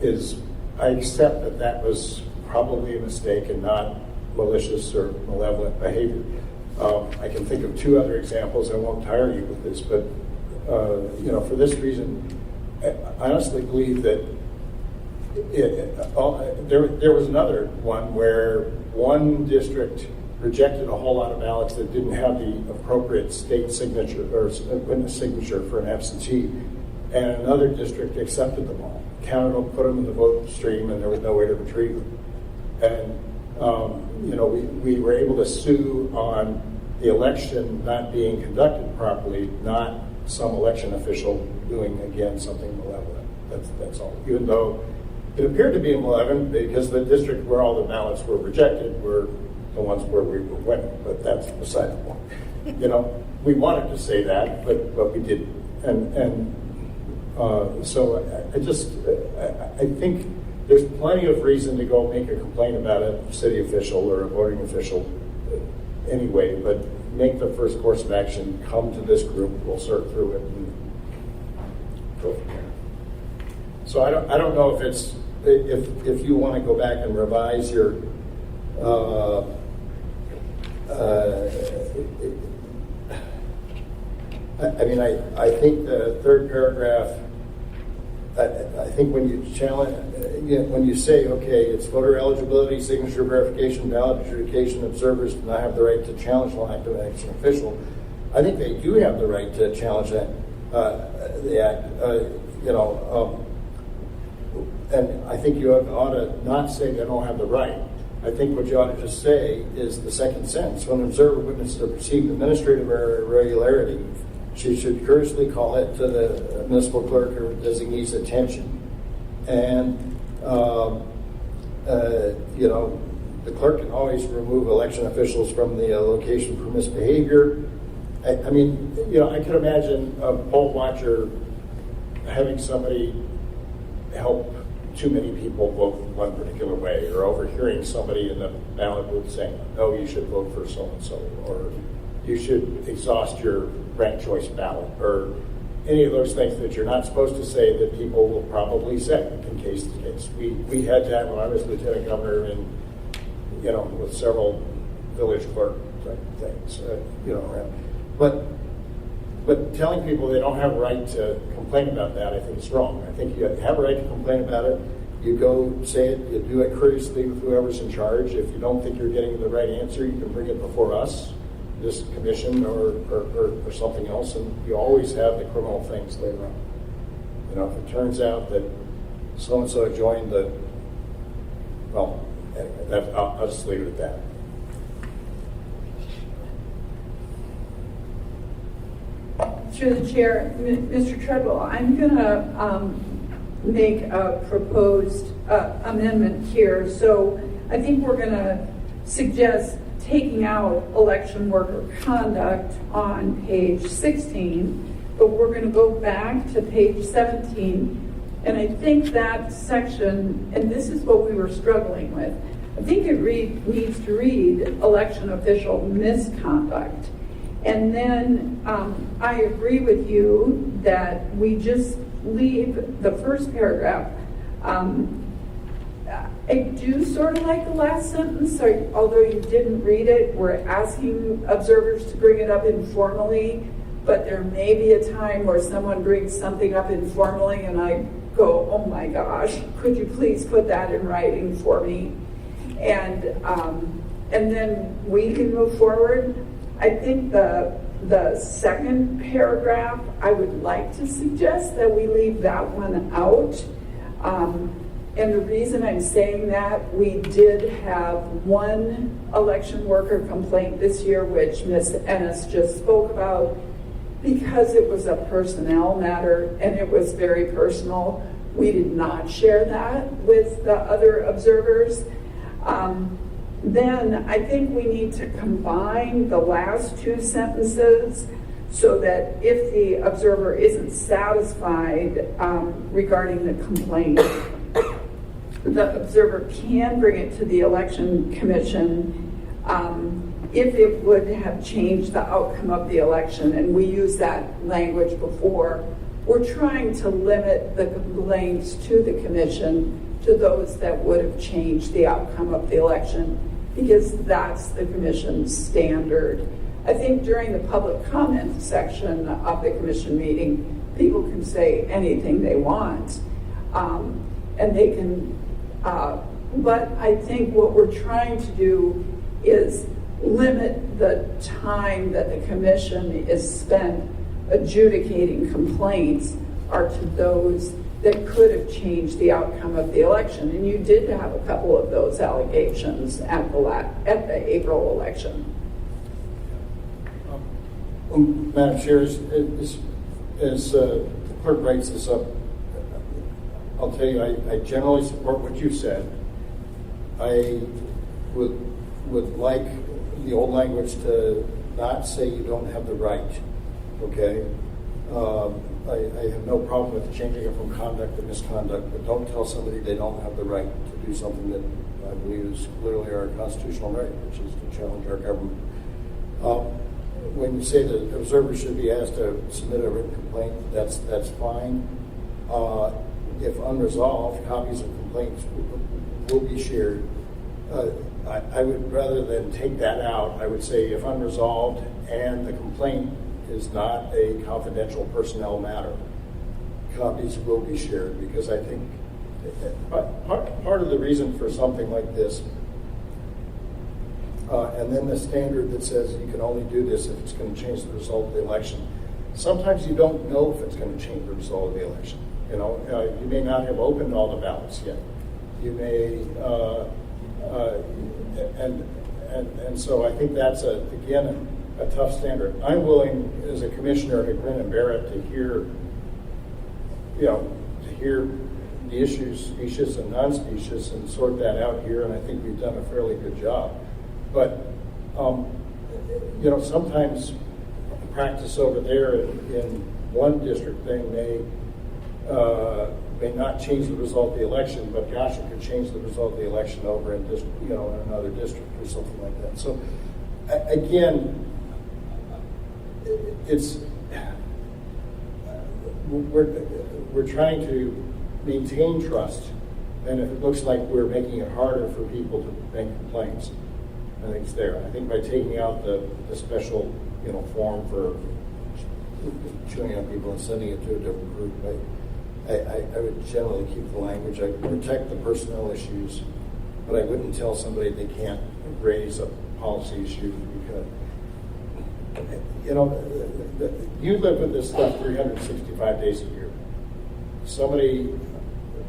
is I accept that was probably a mistake and not malicious or malevolent behavior. I can think of two other examples. I won't tire you with this, but for this reason, I honestly believe that there was another one where one district rejected a whole lot of ballots that didn't have the appropriate state signature or witness signature for an absentee, and another district accepted them all, counted them, put them in the vote stream, and there was no way to retrieve them. And we were able to sue on the election not being conducted properly, not some election official doing, again, something malevolent. That's all. Even though it appeared to be malevolent because the district where all the ballots were rejected were the ones where we were winning, but that's beside the point. We wanted to say that, but we didn't. So I think there's plenty of reason to go make a complaint about a city official or a voting official anyway, but make the first course of action, come to this group, we'll sort through it and go from there. So I don't know if you want to go back and revise your I think the third paragraph, I think when you challenge, when you say, okay, it's voter eligibility, signature verification, ballot adjudication, observers do not have the right to challenge an act of an election official. I think they do have the right to challenge that, the act, and I think you ought to not say they don't have the right. I think what you ought to just say is the second sentence. When an observer witnesses a perceived administrative error or irregularity, she should courteously call it to the municipal clerk or designee's attention. And, the clerk can always remove election officials from the location for misbehavior. I could imagine a poll watcher having somebody help too many people vote one particular way, or overhearing somebody in the ballot booth saying, no, you should vote for so-and-so, or you should exhaust your ranked choice ballot, or any of those things that you're not supposed to say that people will probably say in case to case. We had that when I was lieutenant governor and, with several village clerk type things, But telling people they don't have a right to complain about that, I think is wrong. I think you have a right to complain about it. You go say it, you do it courteously with whoever's in charge. If you don't think you're getting the right answer, you can bring it before us, this commission or something else, and you always have the criminal things later on. If it turns out that so-and-so joined I'll just leave it at that. Through the chair, Mr. Treadwell, I'm going to make a proposed amendment here. So I think we're going to suggest taking out election worker conduct on page 16, but we're going to go back to page 17. And I think that section, and this is what we were struggling with, I think it needs to read election official misconduct. And then I agree with you that we just leave the first paragraph. I do sort of like the last sentence, although you didn't read it. We're asking observers to bring it up informally, but there may be a time where someone brings something up informally and I go, oh my gosh, could you please put that in writing for me? And then we can move forward. I think the second paragraph, I would like to suggest that we leave that one out. And the reason I'm saying that, we did have one election worker complaint this year, which Ms. Ennis just spoke about, because it was a personnel matter and it was very personal. We did not share that with the other observers. Then I think we need to combine the last two sentences so that if the observer isn't satisfied regarding the complaint, the observer can bring it to the election commission if it would have changed the outcome of the election. And we used that language before. We're trying to limit the complaints to the commission to those that would have changed the outcome of the election, because that's the commission's standard. I think during the public comment section of the commission meeting, people can say anything they want, and they can, but I think what we're trying to do is limit the time that the commission is spent adjudicating complaints are to those that could have changed the outcome of the election. And you did have a couple of those allegations at the April election. Madam Chair, as the clerk writes this up, I'll tell you, I generally support what you said. I would like the old language to not say you don't have the right, okay? I have no problem with changing it from conduct to misconduct, but don't tell somebody they don't have the right to do something that I believe is clearly our constitutional right, which is to challenge our government. When you say that observers should be asked to submit a written complaint, that's fine. If unresolved, copies of complaints will be shared. I would, rather than take that out, I would say if unresolved and the complaint is not a confidential personnel matter. Copies will be shared, because I think part of the reason for something like this, and then the standard that says you can only do this if it's going to change the result of the election. Sometimes you don't know if it's going to change the result of the election. You may not have opened all the ballots yet. You may, and so I think that's again a tough standard. I'm willing, as a commissioner, to grin and bear it, to hear the issues, specious and non-specious, and sort that out here. And I think we've done a fairly good job. But sometimes practice over there in one district thing may not change the result of the election, but gosh, it could change the result of the election over in another district or something like that. So again, we're trying to maintain trust, and if it looks like we're making it harder for people to make complaints, I think it's there. I think by taking out the special form for chewing on people and sending it to a different group, I would generally keep the language. I would protect the personnel issues, but I wouldn't tell somebody they can't raise a policy issue because, you live with this stuff 365 days a year. Somebody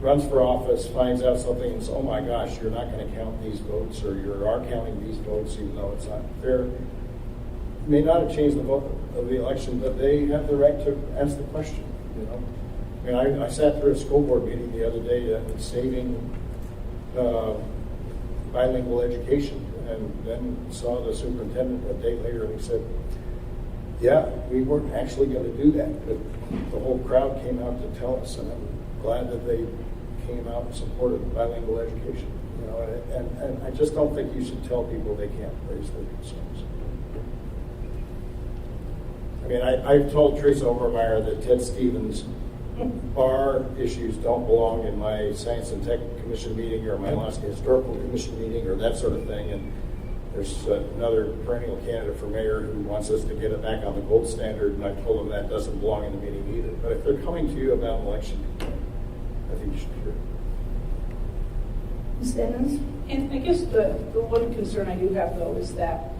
runs for office, finds out something, and says, oh my gosh, you're not going to count these votes, or you are counting these votes even though it's not fair. It may not have changed the vote of the election, but they have the right to ask the question. I sat through a school board meeting the other day saving bilingual education, and then saw the superintendent a day later, and he said, yeah, we weren't actually going to do that, but the whole crowd came out to tell us, and I'm glad that they came out and supported bilingual education. And I just don't think you should tell people they can't raise their concerns. I've told Teresa Obermeyer that Ted Stevens' bar issues don't belong in my Science and Tech Commission meeting or my Alaska Historical Commission meeting or that sort of thing. And there's another perennial candidate for mayor who wants us to get it back on the gold standard, and I told him that doesn't belong in the meeting either. But if they're coming to you about an election, I think you should hear it. Ms. Evans? And I guess the one concern I do have, though, is that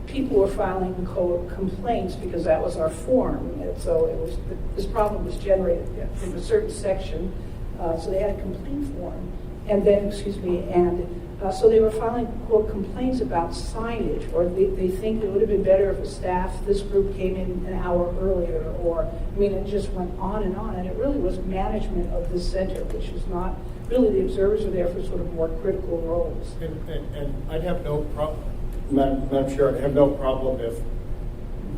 people were filing complaints because that was our form. And so this problem was generated from a certain section, so they had a complaint form. And then, so they were filing, quote, complaints about signage, or they think it would have been better if this group came in an hour earlier, it just went on, and it really was management of the center, which is not, really the observers are there for sort of more critical roles. And I'd have no problem, Madam Chair, I'd have no problem if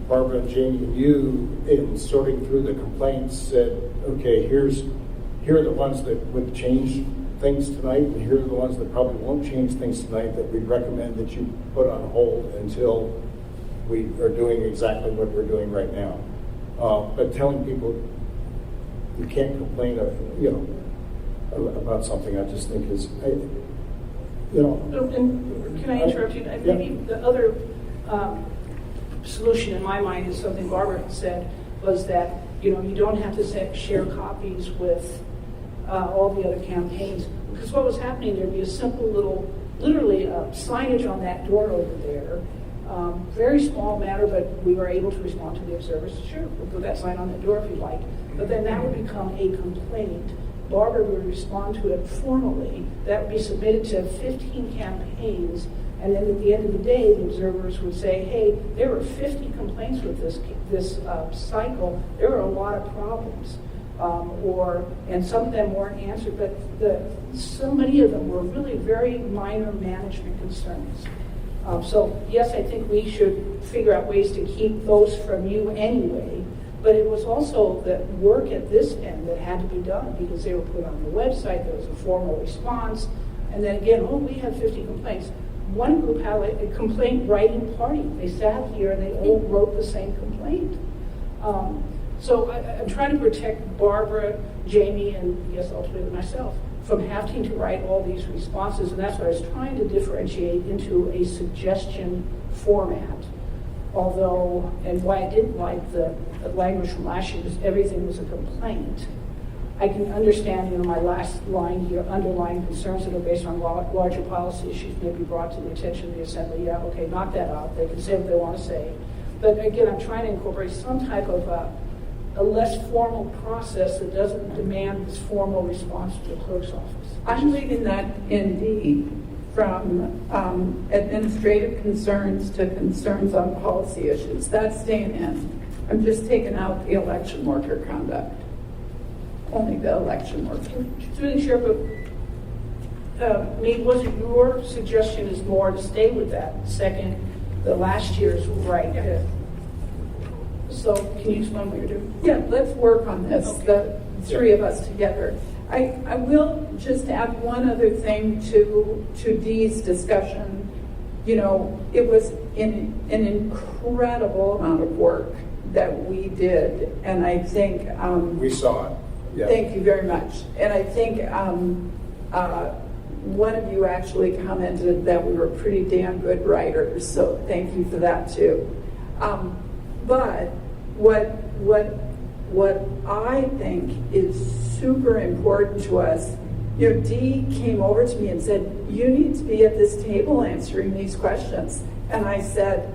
Barbara and Jamie and you, in sorting through the complaints, said, okay, here are the ones that would change things tonight, and here are the ones that probably won't change things tonight that we'd recommend that you put on hold until we are doing exactly what we're doing right now. But telling people you can't complain about something, I just think is, And can I interrupt you? Maybe the other solution in my mind is something Barbara said, was that you don't have to share copies with all the other campaigns, because what was happening, there'd be a simple little, literally signage on that door over there. Very small matter, but we were able to respond to the observers. Sure, we'll put that sign on the door if you like. But then that would become a complaint. Barbara would respond to it formally. That would be submitted to 15 campaigns, and then at the end of the day, the observers would say, hey, there were 50 complaints with this cycle. There were a lot of problems. And some of them weren't answered, but so many of them were really very minor management concerns. So yes, I think we should figure out ways to keep those from you anyway, but it was also the work at this end that had to be done, because they were put on the website, there was a formal response, and then again, we have 50 complaints. One group had a complaint writing party. They sat here and they all wrote the same complaint. So I'm trying to protect Barbara, Jamie, and yes, ultimately myself from having to write all these responses, and that's what I was trying to differentiate into a suggestion format. although, and why I didn't like the language from last year is everything was a complaint. I can understand, my last line here, underlying concerns that are based on larger policy issues may be brought to the attention of the Assembly. Yeah, okay, knock that out. They can say what they want to say. But again, I'm trying to incorporate some type of a less formal process that doesn't demand this formal response to the clerk's office. I'm leaving that in D, from administrative concerns to concerns on policy issues. That's staying in. I'm just taking out the election worker conduct. Only the election worker. Through the chair, but Nate, was it your suggestion is more to stay with that second, the last year's right? Yeah. So can you explain what you're doing? Yeah, let's work on this, Okay. the three of us together. I will just add one other thing to Dee's discussion. It was an incredible amount of work that we did, and I think We saw it. Yeah. Thank you very much. And I think one of you actually commented that we were pretty damn good writers, so thank you for that too. But what I think is super important to us, Dee came over to me and said, you need to be at this table answering these questions. And I said,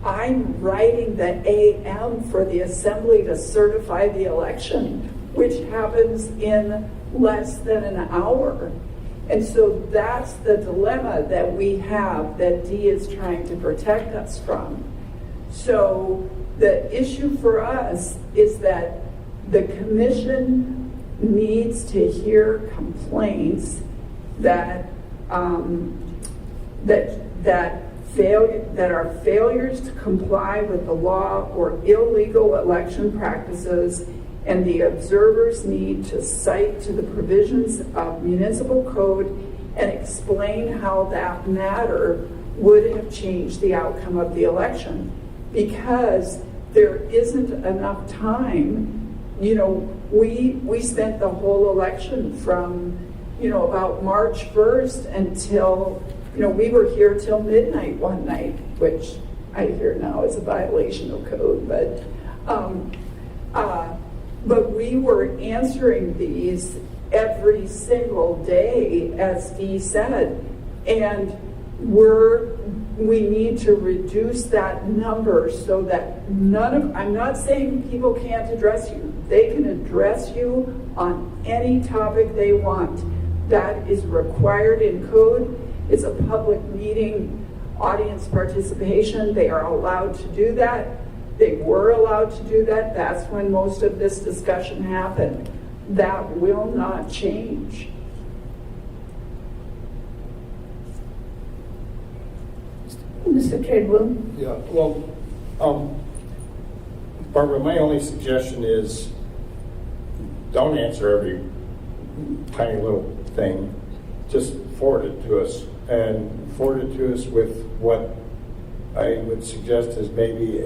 I'm writing the AM for the Assembly to certify the election, which happens in less than an hour. And so that's the dilemma that we have that Dee is trying to protect us from. So the issue for us is that the commission needs to hear complaints that that are failures to comply with the law or illegal election practices, and the observers need to cite to the provisions of municipal code and explain how that matter would have changed the outcome of the election. Because there isn't enough time. We spent the whole election from, about March 1st until, we were here till midnight one night, which I hear now is a violation of code, but we were answering these every single day, as Dee said, and we need to reduce that number so that I'm not saying people can't address you. They can address you on any topic they want. That is required in code. It's a public meeting, audience participation. They are allowed to do that. They were allowed to do that. That's when most of this discussion happened. That will not change. Mr. Treadwell? Yeah, well, Barbara, my only suggestion is don't answer every tiny little thing. Just forward it to us, and forward it to us with what I would suggest is maybe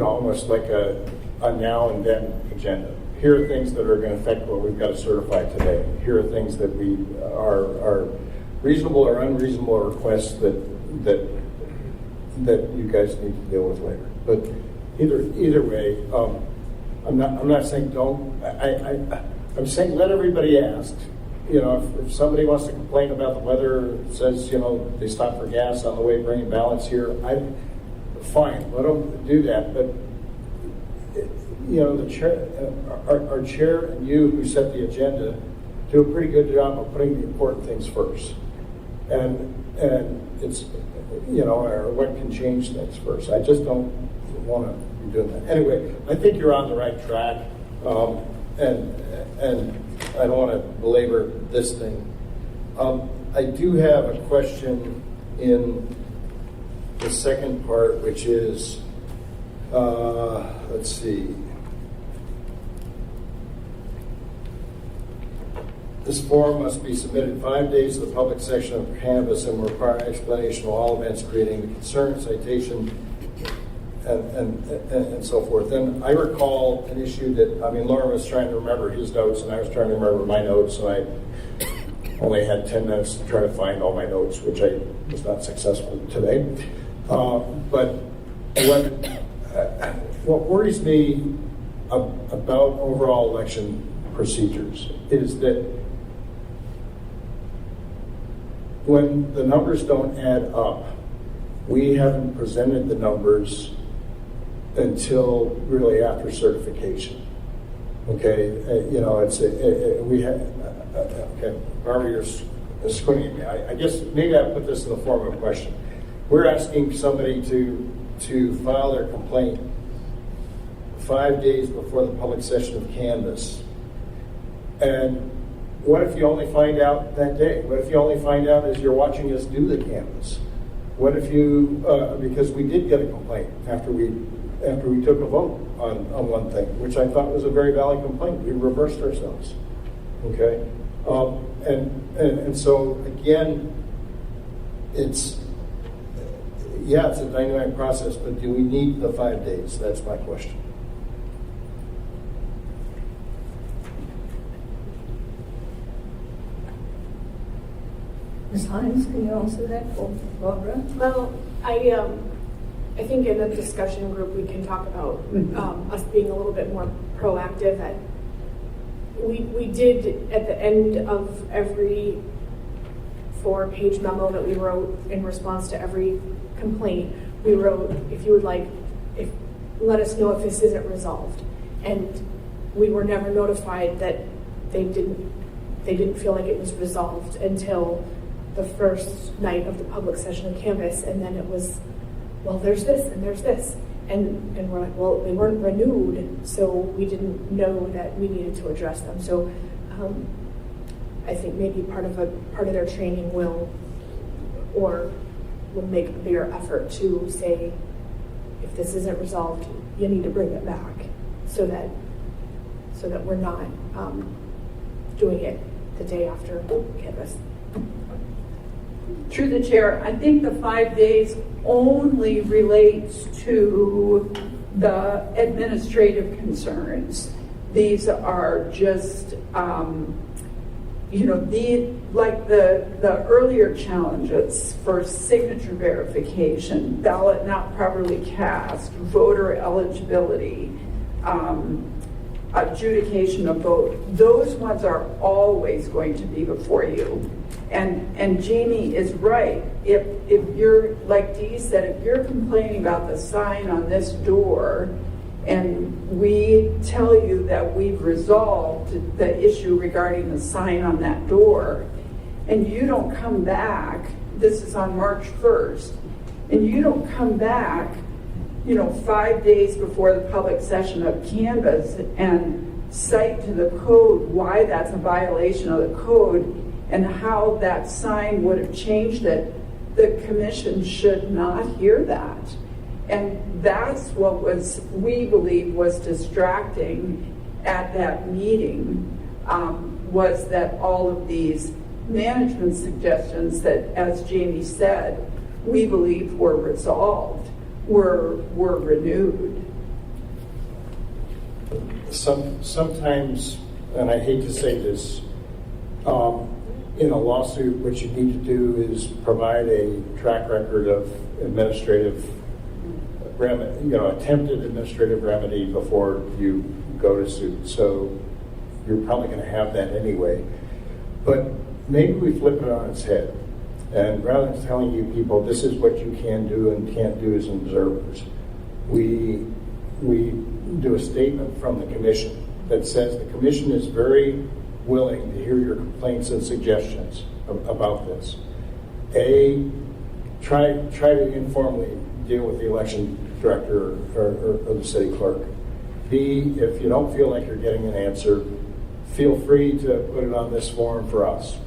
almost like a now and then agenda. Here are things that are going to affect what we've got to certify today. Here are things that we are reasonable or unreasonable requests that you guys need to deal with later. But either way, I'm not saying don't. I'm saying let everybody ask. If somebody wants to complain about the weather, says they stopped for gas on the way bringing ballots here, fine, let them do that. But the chair, our chair, and you who set the agenda do a pretty good job of putting the important things first. And it's, or what can change things first. I just don't want to be doing that. Anyway, I think you're on the right track, and I don't want to belabor this thing. I do have a question in the second part, which is, let's see. This form must be submitted 5 days to the public section of the canvas and require explanation of all events creating the concern, citation, and so forth. And I recall an issue that, Lauren was trying to remember his notes, and I was trying to remember my notes, and only had 10 minutes to try to find all my notes, which I was not successful today. But what worries me about overall election procedures is that when the numbers don't add up, we haven't presented the numbers until really after certification. Okay, we have. Okay, Barbara, you're squinting at me. I guess maybe I put this in the form of a question. We're asking somebody to file their complaint 5 days before the public session of canvass. And what if you only find out that day? What if you only find out as you're watching us do the canvass? What if you, because we did get a complaint after we took a vote on one thing, which I thought was a very valid complaint. We reversed ourselves. Okay? And so again, it's a dynamic process, but do we need the 5 days? That's my question. Ms. Hines, can you answer that for Barbara? Well, I think in the discussion group we can talk about us being a little bit more proactive. We did at the end of every 4-page memo that we wrote in response to every complaint, we wrote, if you would like, let us know if this isn't resolved. And we were never notified that they didn't feel like it was resolved until the first night of the public session of canvass, and then it was, well, there's this and there's this, and we're like, well, they weren't renewed, so we didn't know that we needed to address them. So I think maybe part of their training will make a bigger effort to say, if this isn't resolved, you need to bring it back, so that we're not doing it the day after canvass. Through the chair, I think the 5 days only relates to the administrative concerns. These are just, the earlier challenges for signature verification, ballot not properly cast, voter eligibility, adjudication of vote. Those ones are always going to be before you. And Jamie is right. If you're, like Dee said, if you're complaining about the sign on this door and we tell you that we've resolved the issue regarding the sign on that door, and you don't come back, this is on March 1st, and you don't come back 5 days before the public session of canvass and cite to the code why that's a violation of the code and how that sign would have changed it, the commission should not hear that. And that's what we believe was distracting at that meeting, was that all of these management suggestions that, as Jamie said, we believe were resolved, were renewed. Sometimes, and I hate to say this, in a lawsuit, what you need to do is provide a track record of administrative remedy, attempted administrative remedy before you go to suit. So you're probably going to have that anyway. But maybe we flip it on its head. And rather than telling you people, this is what you can do and can't do as observers, we do a statement from the commission that says the commission is very willing to hear your complaints and suggestions about this. A, try to informally deal with the election director or the city clerk. B, if you don't feel like you're getting an answer, feel free to put it on this form for us.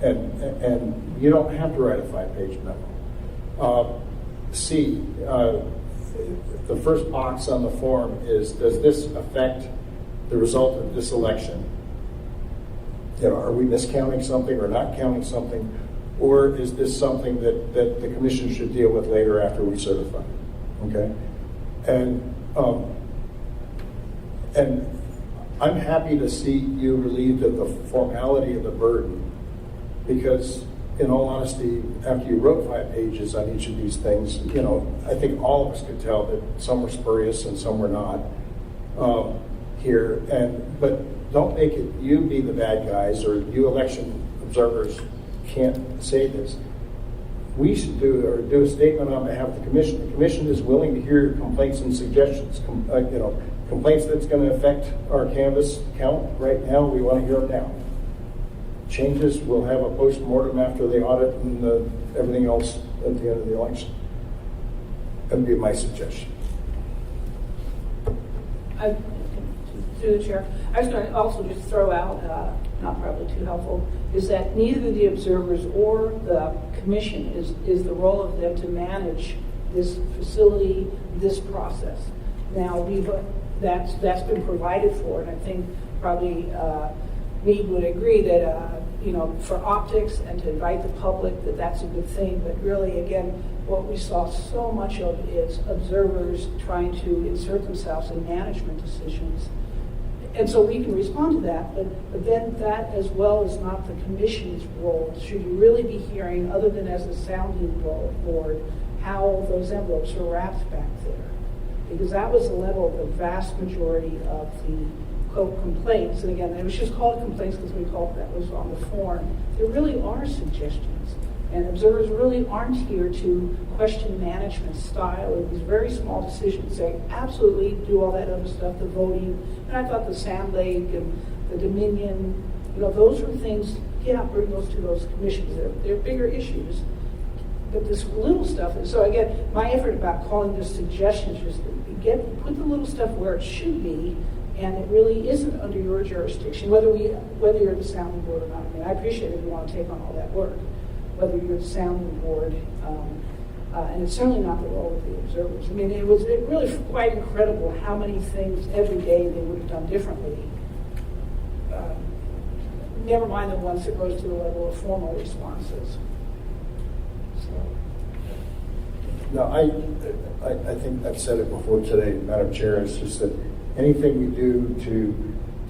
And you don't have to write a 5-page memo. C, the first box on the form is, does this affect the result of this election? Are we miscounting something or not counting something? Or is this something that the commission should deal with later after we certify? Okay? And I'm happy to see you relieved of the formality of the burden, because in all honesty, after you wrote 5 pages on each of these things, I think all of us could tell that some were spurious and some were not here. But don't make it you be the bad guys, or you election observers can't say this. We should do a statement on behalf of the commission. The commission is willing to hear complaints and suggestions. Complaints that's going to affect our canvas count right now, we want to hear them now. Changes, we'll have a post-mortem after the audit and everything else at the end of the election. That would be my suggestion. Through the chair, I was going to also just throw out, not probably too helpful, is that neither the observers or the commission is the role of them to manage this facility, this process. Now, that's been provided for, and I think probably Meade would agree that for optics and to invite the public, that's a good thing. But really, again, what we saw so much of is observers trying to insert themselves in management decisions. And so we can respond to that, but then that as well is not the commission's role. Should you really be hearing, other than as a sounding board, how those envelopes are wrapped back there? Because that was the level of the vast majority of the quote complaints. And again, it was just called complaints because we called that was on the form. There really are suggestions. And observers really aren't here to question management style or these very small decisions, say, absolutely do all that other stuff, the voting. And I thought the Sand Lake and the Dominion, those were things, bring those to those commissions. They're bigger issues. But this little stuff, and so again, my effort about calling this suggestions is put the little stuff where it should be, and it really isn't under your jurisdiction, whether you're the sounding board or not. I mean, I appreciate if you want to take on all that work, whether you're the sounding board, and it's certainly not the role of the observers. I mean, it was really quite incredible how many things every day they would have done differently. Never mind the ones that goes to the level of formal responses. No, I think I've said it before today, Madam Chair. It's just that anything we do to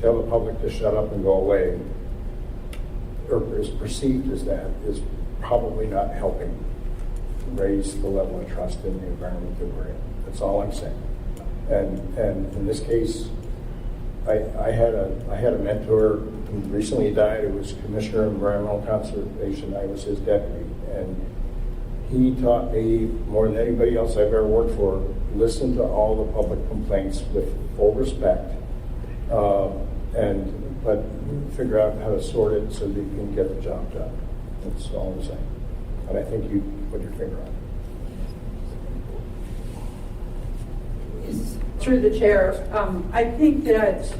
tell the public to shut up and go away, or is perceived as that, is probably not helping raise the level of trust in the environment that we're in. That's all I'm saying. And in this case, I had a mentor who recently died. It was Commissioner of Environmental Conservation. I was his deputy, and he taught me more than anybody else I've ever worked for, listen to all the public complaints with full respect, but figure out how to sort it so that you can get the job done. That's all I'm saying. And I think you put your finger on it. Through the chair, I think that,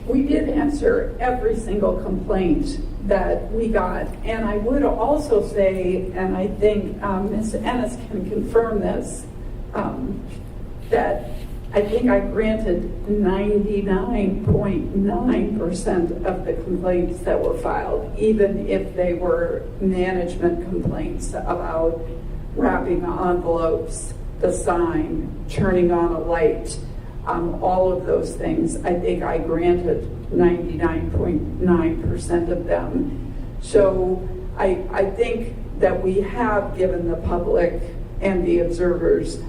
we did answer every single complaint that we got. And I would also say, and I think Ms. Ennis can confirm this, that I think I granted 99.9% of the complaints that were filed, even if they were management complaints about wrapping envelopes, the sign, turning on a light, all of those things. I think I granted 99.9% of them. So I think that we have given the public and the observers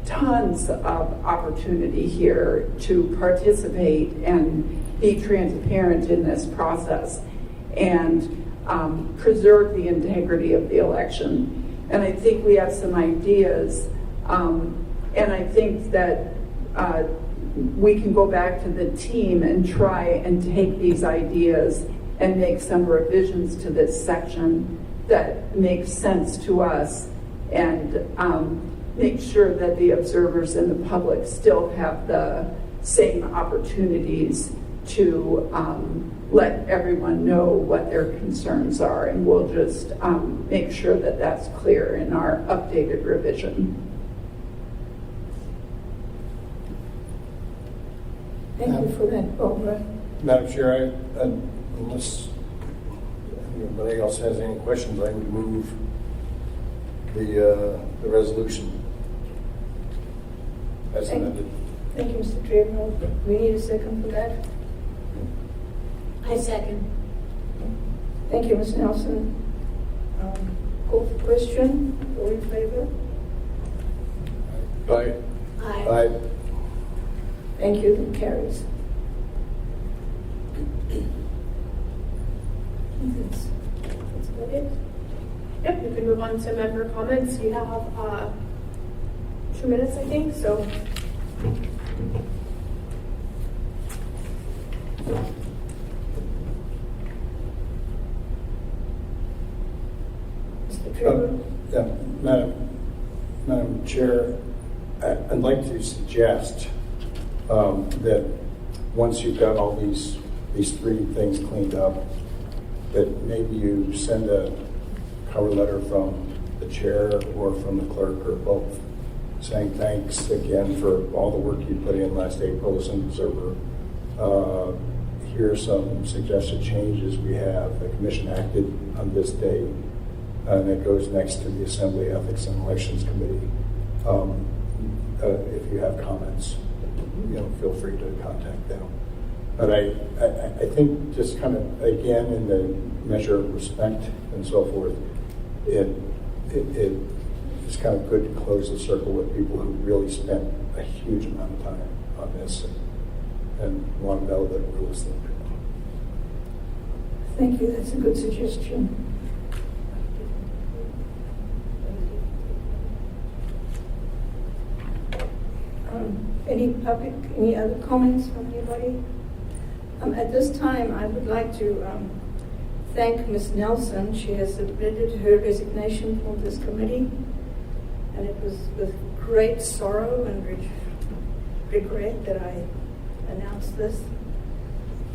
tons of opportunity here to participate and be transparent in this process and preserve the integrity of the election. And I think we have some ideas, and I think that we can go back to the team and try and take these ideas and make some revisions to this section that makes sense to us, and make sure that the observers and the public still have the same opportunities to let everyone know what their concerns are. And we'll just make sure that that's clear in our updated revision. Thank you for that, Barbara. Madam Chair, unless anybody else has any questions, I would move the resolution as amended. Thank you, Mr. Trevor. We need a second for that. I second. Thank you, Ms. Nelson. Call for question. All in favor? Aye. Aye. Thank you. It carries. That's about it. Yep, you can move on to member comments. You have 2 minutes, I think, so. Mr. Trevor? Yeah, Madam Chair, I'd like to suggest that once you've got all these 3 things cleaned up, that maybe you send a cover letter from the chair or from the clerk or both, saying thanks again for all the work you put in last April as an observer. Here are some suggested changes we have. The commission acted on this day, and it goes next to the Assembly Ethics and Elections Committee. If you have comments, feel free to contact them. But I think just kind of, again, in the measure of respect and so forth, it's kind of good to close the circle with people who really spent a huge amount of time on this and want to know that we're listening to them. Thank you. That's a good suggestion. Any other comments from anybody? At this time, I would like to thank Ms. Nelson. She has submitted her resignation from this committee, and it was with great sorrow and regret that I announced this.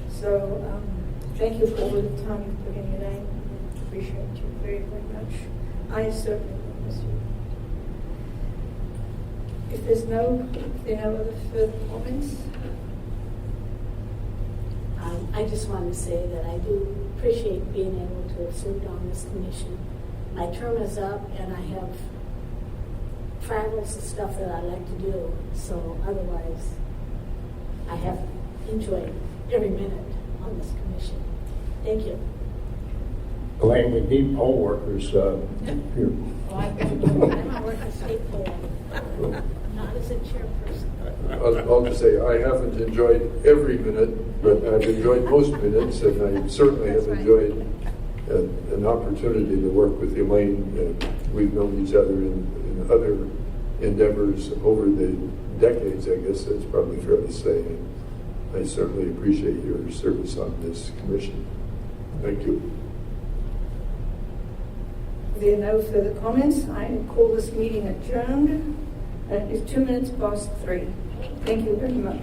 So thank you for all the time you've put in your name. Appreciate you very, very much. I certainly will miss you. If there are no other further comments, I just want to say that I do appreciate being able to have served on this commission. My term is up, and I have travels and stuff that I like to do. So otherwise, I have enjoyed every minute on this commission. Thank you. Elaine, we need poll workers here. Oh, I'm a working state poll, not as a chairperson. I'll just say I haven't enjoyed every minute, but I've enjoyed most minutes, and I certainly have enjoyed an opportunity to work with Elaine. We've known each other in other endeavors over the decades, I guess that's probably fair to say. And I certainly appreciate your service on this commission. Thank you. if there are no further comments, I call this meeting adjourned. And it is 2 minutes past 3. Thank you very much.